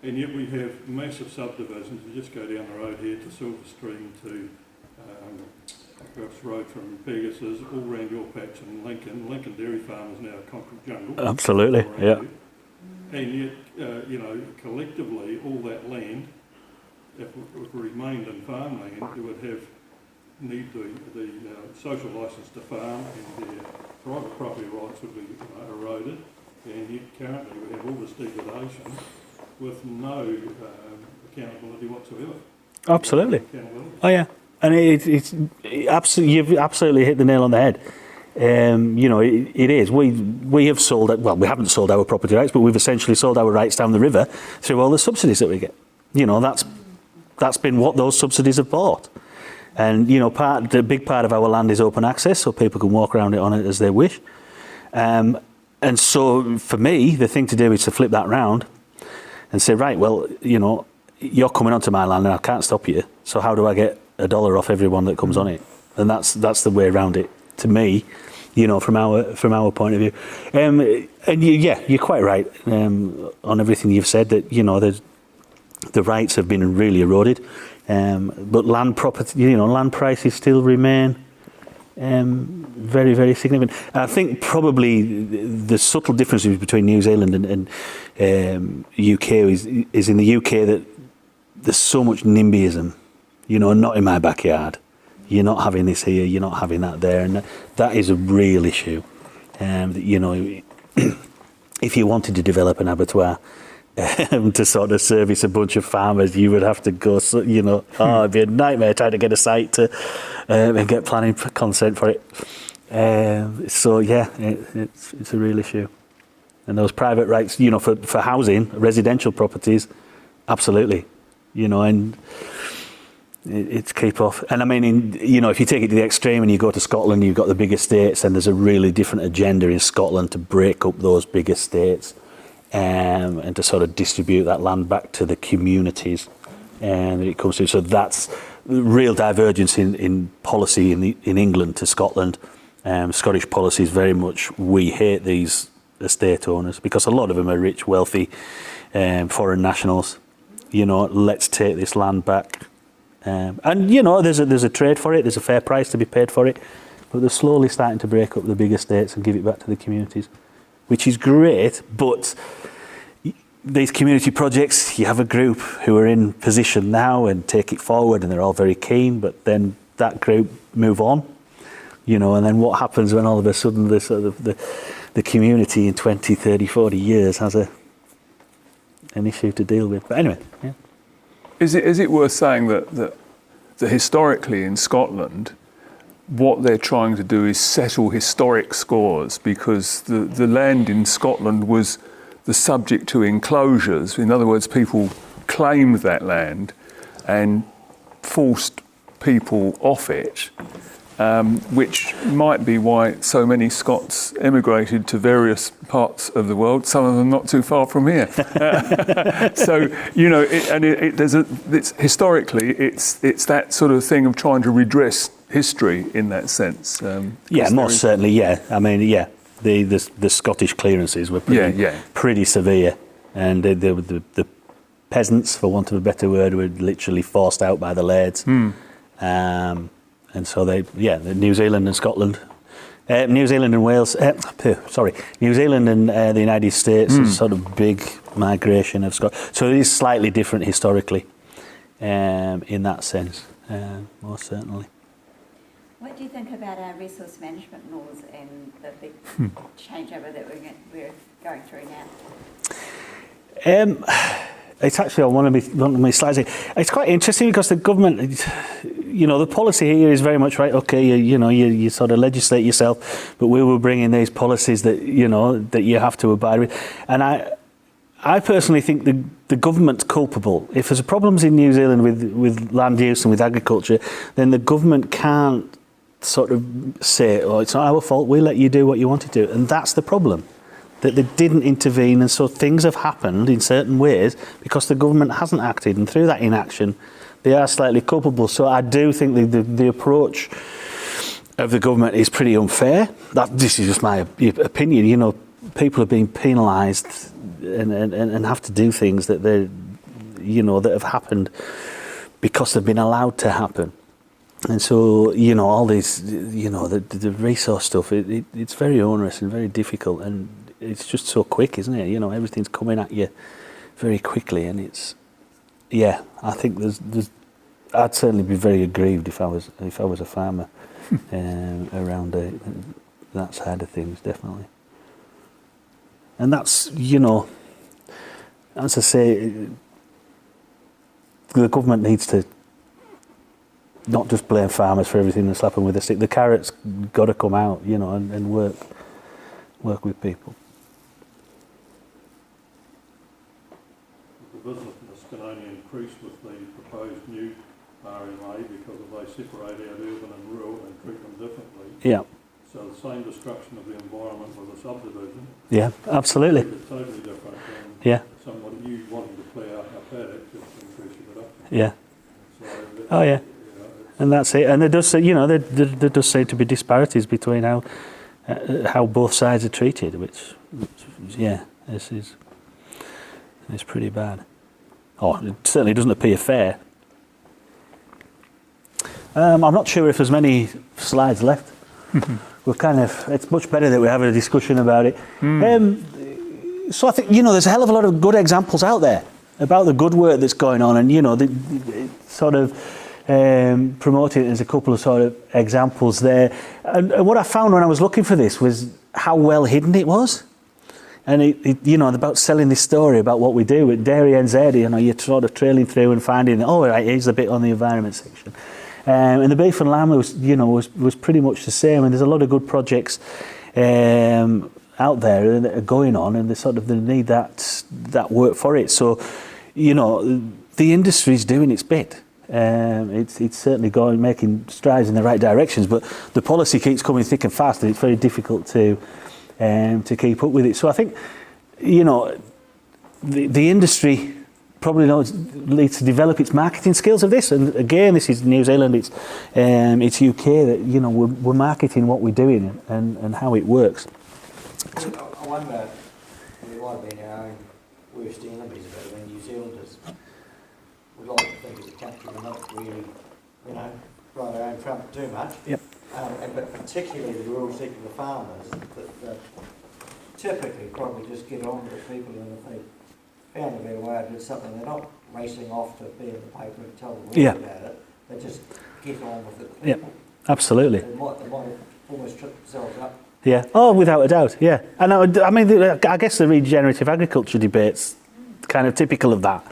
And yet we have massive subdivisions. You just go down the road here to Silver Stream to across the road from Pegasus, all around your patch in Lincoln. Lincoln Dairy Farm is now a concrete jungle. Absolutely, yeah. You. And yet, collectively, all that land, if it remained in farmland, it would need the social licence to farm, and their private property rights would be eroded. And yet, currently, we have all this degradation with no accountability whatsoever. Absolutely. Accountability. Oh yeah, and it's absolutely, you've absolutely hit the nail on the head. It is. We have sold it. Well, we haven't sold our property rights, but we've essentially sold our rights down the river through all the subsidies that we get. That's been what those subsidies have bought. And the big part of our land is open access, so people can walk around it on it as they wish. And so, for me, the thing to do is to flip that round and say, right, well, you're coming onto my land and I can't stop you. So how do I get $1 off everyone that comes on it? And that's the way around it. To me, from our point of view, and you're quite right on everything you've said. That the rights have been really eroded, but land property, land prices still remain very, very significant. And I think probably the subtle differences between New Zealand and UK is in the UK that there's so much NIMBYism. Not in my backyard. You're not having this here, you're not having that there, and that is a real issue. If you wanted to develop an abattoir to sort of service a bunch of farmers, you would have to go. It'd be a nightmare trying to get a site to and get planning consent for it. It's a real issue. And those private rights, for housing, residential properties, absolutely, and. It's keep off. And I mean, if you take it to the extreme and you go to Scotland, you've got the big estates, and there's a really different agenda in Scotland to break up those big estates and to sort of distribute that land back to the communities that it comes to. So that's real divergence in policy in England to Scotland. Scottish policy is very much, we hate these estate owners because a lot of them are rich, wealthy foreign nationals. Let's take this land back. There's a trade for it. There's a fair price to be paid for it, but they're slowly starting to break up the big estates and give it back to the communities, which is great. But these community projects, you have a group who are in position now and take it forward, and they're all very keen. But then that group move on, and then what happens when all of a sudden the community in 20, 30, 40 years has an issue to deal with? But anyway, yeah. Is it worth saying that historically in Scotland, what they're trying to do is settle historic scores, because the land in Scotland was the subject to enclosures. In other words, people claimed that land and forced people off it, which might be why so many Scots emigrated to various parts of the world, some of them not too far from here. So, it's historically, it's that sort of thing of trying to redress history in that sense. Most certainly, yeah. I mean, yeah, the Scottish clearances were pretty severe, and the peasants, for want of a better word, were literally forced out by the lairds. And so the New Zealand and Scotland, New Zealand and Wales, New Zealand and the United States is sort of big migration of Scotland. So it is slightly different historically in that sense, most certainly. What do you think about our resource management laws and the big changeover that we're going through now? It's actually on one of my slides. It's quite interesting because the government, the policy here is very much right. Okay, you sort of legislate yourself, but we will bring in these policies that that you have to abide with. And I personally think the government's culpable. If there's problems in New Zealand with land use and with agriculture, then the government can't sort of say, "Oh, it's not our fault. We let you do what you wanted to," and that's the problem. That they didn't intervene, and so things have happened in certain ways because the government hasn't acted, and through that inaction they are slightly culpable. So I do think the approach of the government is pretty unfair. This is just my opinion. people are being penalised and have to do things that they, that have happened because they've been allowed to happen. And so, all these, the resource stuff, it's very onerous and very difficult, and it's just so quick, isn't it? Everything's coming at you very quickly, and I think I'd certainly be very aggrieved if I was a farmer around that side of things, definitely. And that's, as I say, the government needs to not just blame farmers for everything and slap them with a stick. The carrot's got to come out, and work with people. The business can only increase with the proposed new RMA because if they separate out urban and rural and treat them differently. Yeah. So the same destruction of the environment with a subdivision. Yeah, absolutely. It's totally different than somebody you wanting to plough a paddock just to increase your production. Yeah. So Oh yeah. And that's it. And there does, there does seem to be disparities between how both sides are treated, which is pretty bad. It certainly doesn't appear fair. I'm not sure if there's many slides left. It's much better that we have a discussion about it. So I think, there's a hell of a lot of good examples out there about the good work that's going on, and, promoting it as a couple of sort of examples there. And what I found when I was looking for this was how well hidden it was. And about selling this story about what we do with Dairy NZ, you're sort of trailing through and finding, here's the bit on the environment section. And the beef and lamb was pretty much the same. And there's a lot of good projects out there that are going on, and they need that work for it. So, the industry's doing its bit. It's certainly making strides in the right directions, but the policy keeps coming thick and fast, and it's very difficult to keep up with it. So I think, the industry probably needs to develop its marketing skills of this. And again, this is New Zealand, it's UK, that we're marketing what we're doing and how it works. I wonder, it might have been our own worst enemies, but New Zealanders would like to think as a country we're not really, right our own trumpet too much. Yep. But particularly the rural sector, the farmers, that typically probably just get on with the people, and if they found a better way to do something, they're not racing off to be in the paper and tell the world about it. They just get on with it. Yeah, absolutely. They might have almost tripped themselves up. Yeah. Oh, without a doubt. Yeah. And I guess the regenerative agriculture debate's kind of typical of that.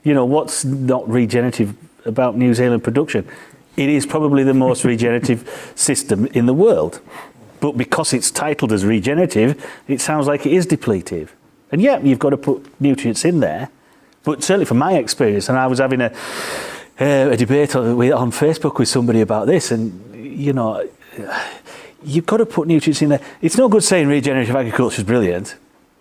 What's not regenerative about New Zealand production? It is probably the most regenerative system in the world. But because it's titled as regenerative, it sounds like it is depletive. And you've got to put nutrients in there. But certainly from my experience, and I was having a debate on Facebook with somebody about this, and, you've got to put nutrients in there. It's no good saying regenerative agriculture is brilliant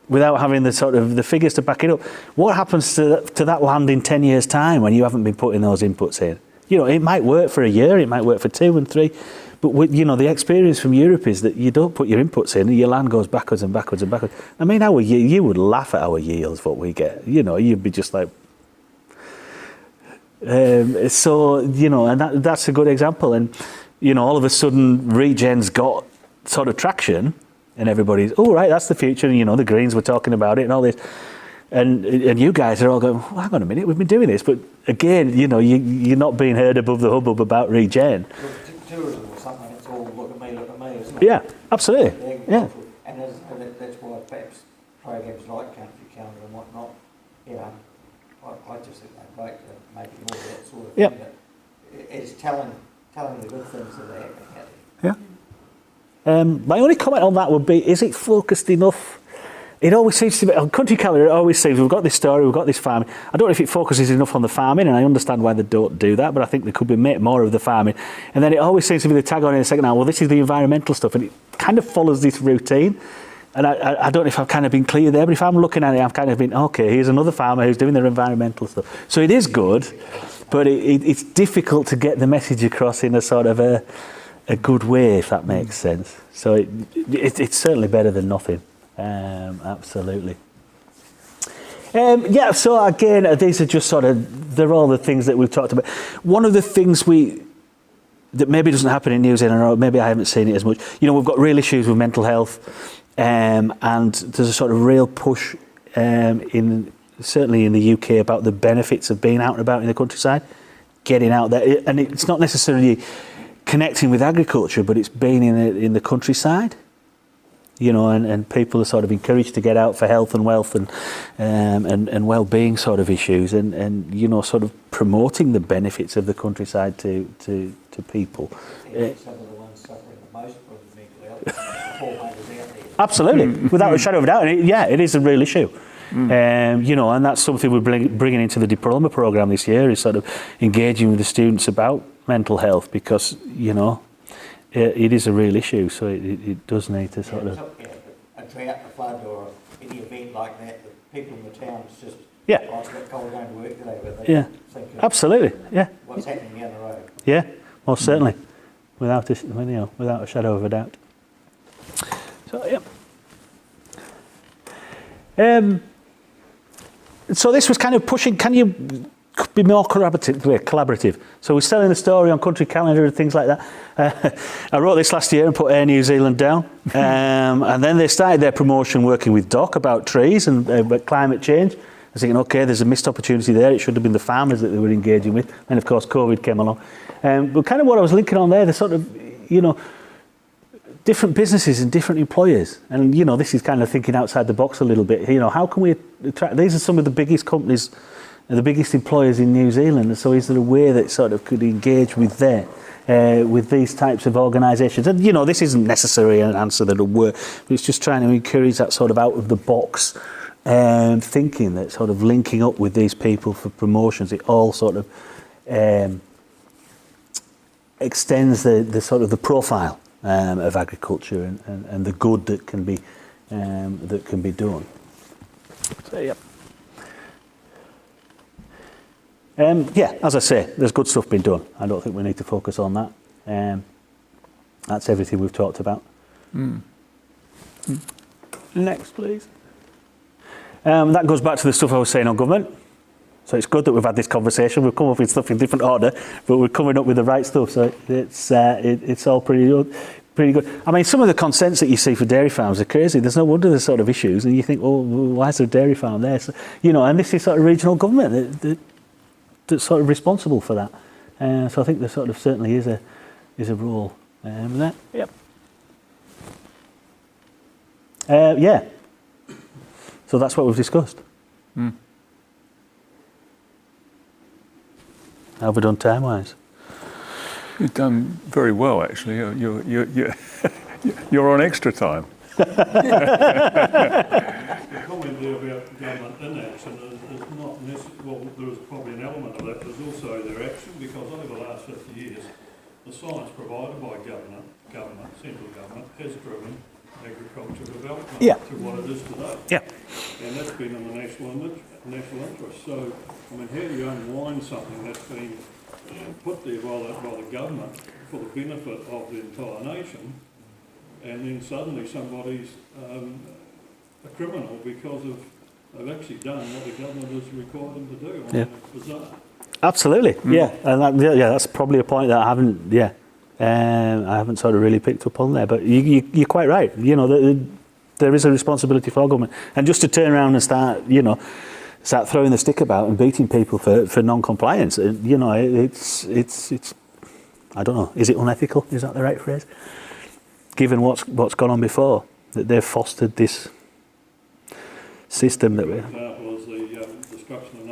without having the figures to back it up. What happens to that land in 10 years' time when you haven't been putting those inputs in? It might work for a year, it might work for 2 and 3, but the experience from Europe is that you don't put your inputs in and your land goes backwards and backwards and backwards. I mean, you would laugh at our yields, what we get. You'd be just like... and that's a good example. And, all of a sudden, regen's got sort of traction, and everybody's, right, that's the future, and, the Greens were talking about it and all this. And you guys are all going, well, hang on a minute, we've been doing this. But again, you're not being heard above the hubbub about regen. Tourism or something, it's all look at me, isn't it? Yeah, absolutely. Yeah. And that's why perhaps programs like Country Calendar and whatnot, I just think they'd like to make it more of that sort of thing. That it's telling the good things that are happening out there. Yeah. My only comment on that would be, is it focused enough? It always seems to be, on Country Calendar, it always seems, we've got this story, we've got this farming. I don't know if it focuses enough on the farming, and I understand why they don't do that, but I think there could be more of the farming. And then it always seems to be the tag on in the second hour, well, this is the environmental stuff, and it kind of follows this routine. And I don't know if I've kind of been clear there, but if I'm looking at it, I've kind of been, okay, here's another farmer who's doing their environmental stuff. So it is good, but it's difficult to get the message across in a sort of a good way, if that makes sense. So it's certainly better than nothing. Absolutely. Yeah, so again, these are just sort of, they're all the things that we've talked about. One of the things that maybe doesn't happen in New Zealand, or maybe I haven't seen it as much, we've got real issues with mental health, and there's a sort of real push certainly in the UK about the benefits of being out and about in the countryside, getting out there. And it's not necessarily connecting with agriculture, but it's being in the countryside. And people are sort of encouraged to get out for health and wealth and well-being sort of issues, and sort of promoting the benefits of the countryside to people. Some of the ones suffering the most from mental health, poor mothers out there. Absolutely, without a shadow of a doubt. It is a real issue. And that's something we're bringing into the diploma programme this year, is sort of engaging with the students about mental health, because it is a real issue, so it does need to sort of... A drought, a flood, or any event like that, the people in the town, it's just, Yeah. oh, it's a bit cold going to work today, but they Yeah, think of absolutely, yeah. what's happening down the road. Yeah, most certainly, without a shadow of a doubt. So, yeah. So this was kind of pushing, can you be more collaborative? So we're selling the story on Country Calendar and things like that. I wrote this last year and put Air New Zealand down. And then they started their promotion working with Doc about trees and about climate change. I was thinking, okay, there's a missed opportunity there. It should have been the farmers that they were engaging with. And of course, COVID came along. But kind of what I was linking on there, the sort of, different businesses and different employers. And, this is kind of thinking outside the box a little bit. How can we attract, these are some of the biggest companies and the biggest employers in New Zealand. And so is there a way that sort of could engage with with these types of organisations? And, this isn't necessarily an answer that'll work, but it's just trying to encourage that sort of out of the box thinking, that sort of linking up with these people for promotions. It all sort of extends the sort of the profile of agriculture and the good that can be done. So, yeah. As I say, there's good stuff being done. I don't think we need to focus on that. That's everything we've talked about. Next, please. That goes back to the stuff I was saying on government. So it's good that we've had this conversation. We've come up with stuff in different order, but we're coming up with the right stuff. So it's all pretty good. I mean, some of the consents that you see for dairy farms are crazy. There's no wonder there's sort of issues, and you think, well, why is there a dairy farm there? So, and this is sort of regional government that's sort of responsible for that. So I think there sort of certainly is a role there. Yep. Yeah. So that's what we've discussed. How have we done time-wise? You've done very well, actually. You're on extra time. The comment there about government inaction is not necessarily, well, there's probably an element of that. There's also their action, because over the last 50 years, the science provided by government, central government, has driven agriculture development to what it is today. Yeah. And that's been in the national interest. So, I mean, how do you unwind something that's been put there by the government for the benefit of the entire nation, and then suddenly somebody's a criminal because they've actually done what the government has required them to do? I mean, it's bizarre. Absolutely, yeah. And that's probably a point that I haven't sort of really picked up on there. But you're quite right. There is a responsibility for government, and just to turn around and start throwing the stick about and beating people for non-compliance. It's I don't know. Is it unethical? Is that the right phrase? Given what's gone on before, that they've fostered this system that we. For example, is the destruction of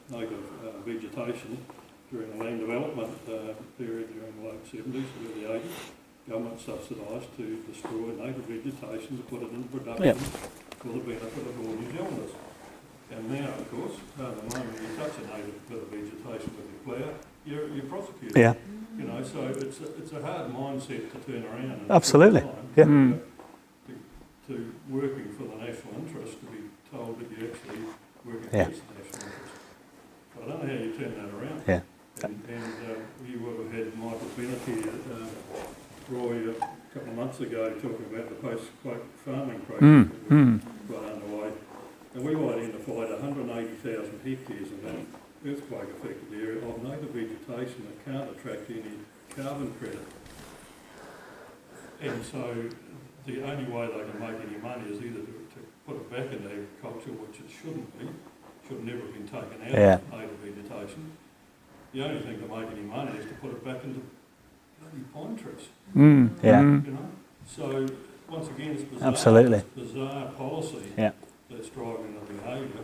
native vegetation during the land development period during the late 70s, early 80s. Government subsidised to destroy native vegetation to put it into production for the benefit of all New Zealanders. And now, of course, the moment you touch a native bit of vegetation with your plough, you're prosecuted. Yeah. So it's a hard mindset to turn around. And Absolutely. Yeah. To working for the national interest, to be told that you're actually working against the national interest. I don't know how you turn that around. Yeah. And you would have had Michael Bennett here, Roy a couple of months ago talking about the post-quake farming project that we got underway. And we identified 180,000 hectares in that earthquake-affected area of native vegetation that can't attract any carbon credit. And so the only way they can make any money is either to put it back into agriculture, which it shouldn't be, should never have been taken out of native vegetation. The only thing to make any money is to put it back into bloody pine trees. You know? So once again, it's bizarre. Absolutely. It's bizarre policy that's driving the behaviour.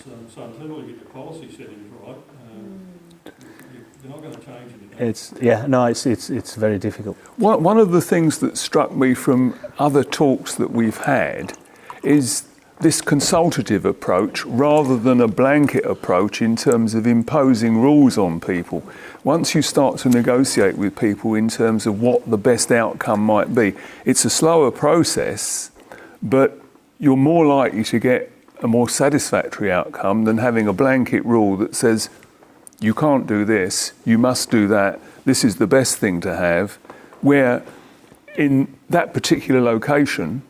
So until you get your policy settings right, you're not going to change anything. It's very difficult. One of the things that struck me from other talks that we've had is this consultative approach rather than a blanket approach in terms of imposing rules on people. Once you start to negotiate with people in terms of what the best outcome might be, it's a slower process, but you're more likely to get a more satisfactory outcome than having a blanket rule that says, you can't do this, you must do that, this is the best thing to have, where in that particular location,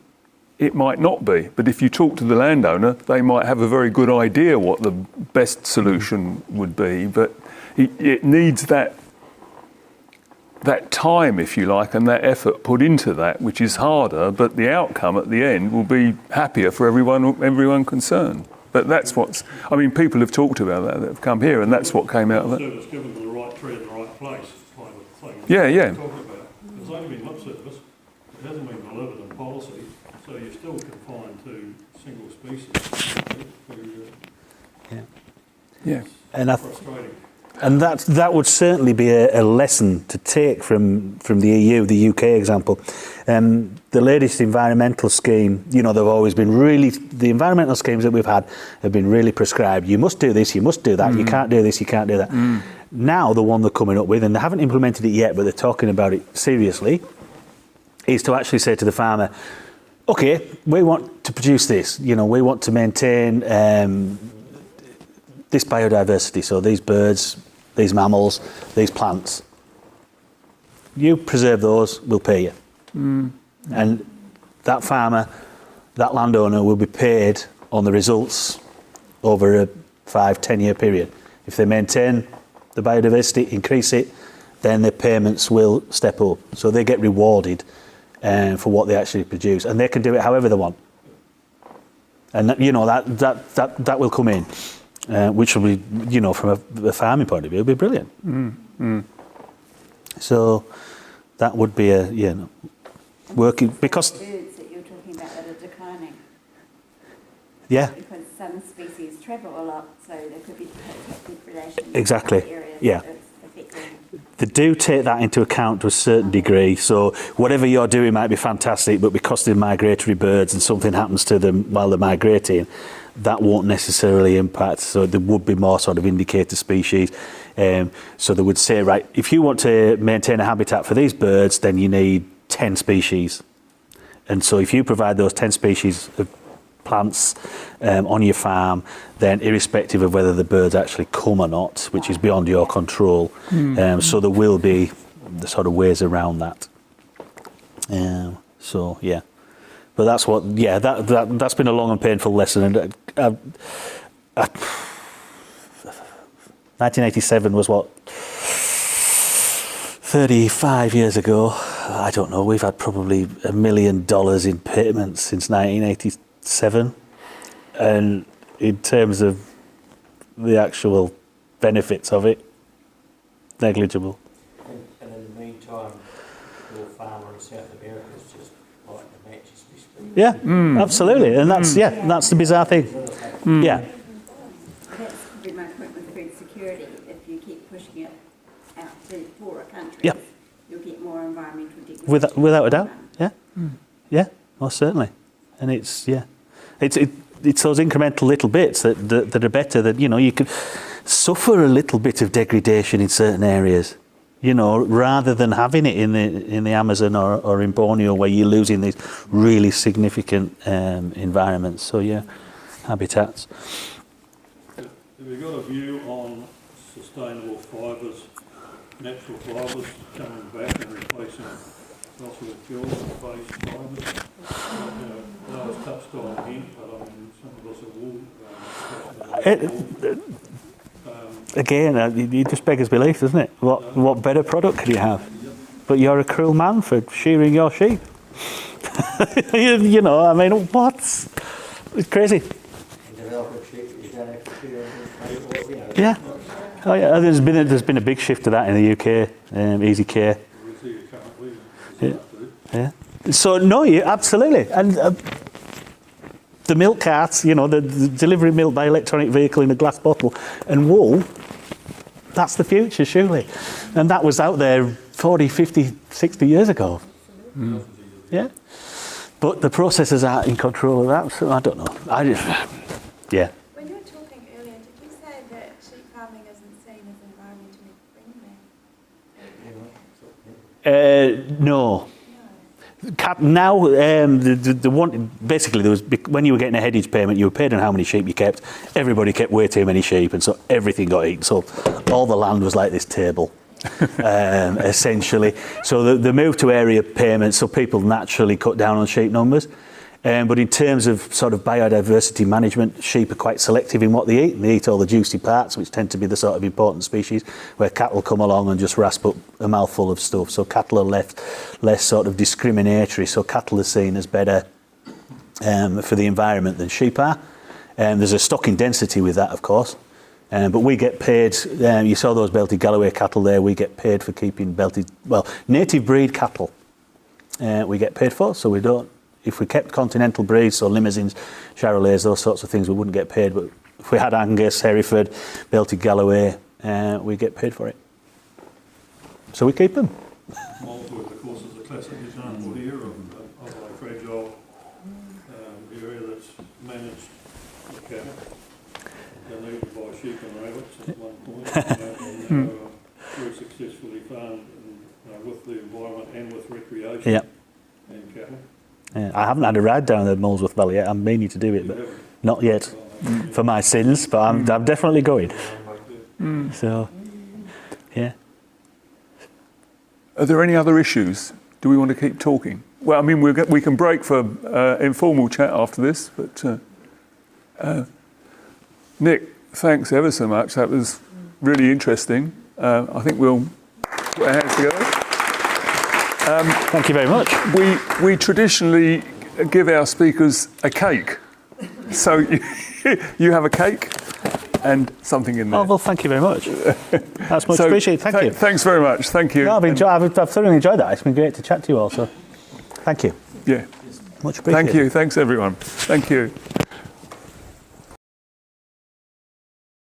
it might not be. But if you talk to the landowner, they might have a very good idea what the best solution would be, but it needs that time, if you like, and that effort put into that, which is harder, but the outcome at the end will be happier for everyone concerned. But that's people have talked about that have come here, and that's what came out of it. Service given to the right tree in the right place, kind of thing. Yeah. Talking about. There's only been lip service. It hasn't been delivered in policy, so you're still confined to single species. And frustrating. And that would certainly be a lesson to take from the EU, the UK example. The latest environmental scheme, they've always been the environmental schemes that we've had have been really prescribed. You must do this, you must do that, you can't do this, you can't do that. Now the one they're coming up with, and they haven't implemented it yet, but they're talking about it seriously, is to actually say to the farmer, okay, we want to produce this, we want to maintain this biodiversity, so these birds, these mammals, these plants. You preserve those, we'll pay you. And that farmer, that landowner will be paid on the results over a 5-10 year period. If they maintain the biodiversity, increase it, then their payments will step up. So they get rewarded for what they actually produce. And they can do it however they want. And that will come in. Which will be, from a farming point of view, will be brilliant. So that would be working because Birds that you're talking about that are declining. Yeah. Because some species travel a lot, so there could be protected predation. Exactly. In areas Yeah. that it's affecting. They do take that into account to a certain degree. So whatever you're doing might be fantastic, but because they're migratory birds and something happens to them while they're migrating, that won't necessarily impact. So there would be more sort of indicator species. So they would say, right, if you want to maintain a habitat for these birds, then you need 10 species. And so if you provide those 10 species of plants on your farm, then irrespective of whether the birds actually come or not, which is beyond your control, so there will be the sort of ways around that. But that's that's been a long and painful lesson. And 1987 was what, 35 years ago. I don't know. We've had probably $1 million in payments since 1987, and in terms of the actual benefits of it, negligible. And in the meantime, your farmer in South America is just like the match as we speak. Yeah, absolutely, and that's the bizarre thing. Yeah. That's probably my point with food security. If you keep pushing it out to poorer countries, Yep. you'll get more environmental degradation. Without a doubt, yeah, most certainly, and it's those incremental little bits that are better. That you can suffer a little bit of degradation in certain areas, rather than having it in the Amazon or in Borneo where you're losing these really significant environments. So habitats. Have you got a view on sustainable fibres, natural fibres coming back and replacing fossil fuel-based fibres. I was touched on hemp, but I mean, some of us are wool. Again, it just beggars belief, doesn't it? What better product could you have? But you're a cruel man for shearing your sheep. You know, I mean, what? It's crazy. And develop a sheep, you don't have to shear it. Yeah. Oh yeah. There's been a big shift to that in the UK. Easy care. Yeah. So no, absolutely. And the milk carts, you know, the delivery milk by electronic vehicle in a glass bottle, and wool. That's the future, surely. And that was out there 40, 50, 60 years ago. Mm. Yeah. But the processors aren't in control of that, so I don't know. Yeah. When you were talking earlier, did you say that sheep farming isn't seen as environmentally friendly? No. Now, the one basically there was when you were getting a headage payment, you were paid on how many sheep you kept. Everybody kept way too many sheep, and so everything got eaten. So all the land was like this table, essentially. So the move to area payments, so people naturally cut down on sheep numbers. But in terms of sort of biodiversity management, sheep are quite selective in what they eat. They eat all the juicy parts, which tend to be the sort of important species, where cattle come along and just rasp up a mouthful of stuff. So cattle are less sort of discriminatory. So cattle are seen as better for the environment than sheep are. There's a stocking density with that, of course. But we get paid, you saw those belted Galloway cattle there, we get paid for keeping native breed cattle we get paid for, so we don't. If we kept continental breeds, so limousines, Charolais, those sorts of things, we wouldn't get paid. But if we had Angus, Hereford, belted Galloway, we get paid for it. So we keep them. Molesworth, of course, is a classic example here of a fragile area that's managed with cattle. They're needed by sheep and rabbits at one point, and very successfully farmed with the environment and with recreation and cattle. I haven't had a ride down the Molesworth Valley yet. I'm meaning to do it, but not yet for my sins. But I'm definitely going. So, yeah. Are there any other issues? Do we want to keep talking? Well, I mean, we can break for informal chat after this. But Nick, thanks ever so much. That was really interesting. I think we'll put our hands together. Thank you very much. We traditionally give our speakers a cake. So you have a cake and something in there. Oh, well, thank you very much. That's much appreciated. Thank you. Thanks very much. Thank you. No, I've thoroughly enjoyed that. It's been great to chat to you all. So thank you. Yeah. Much appreciated. Thank you. Thanks, everyone. Thank you.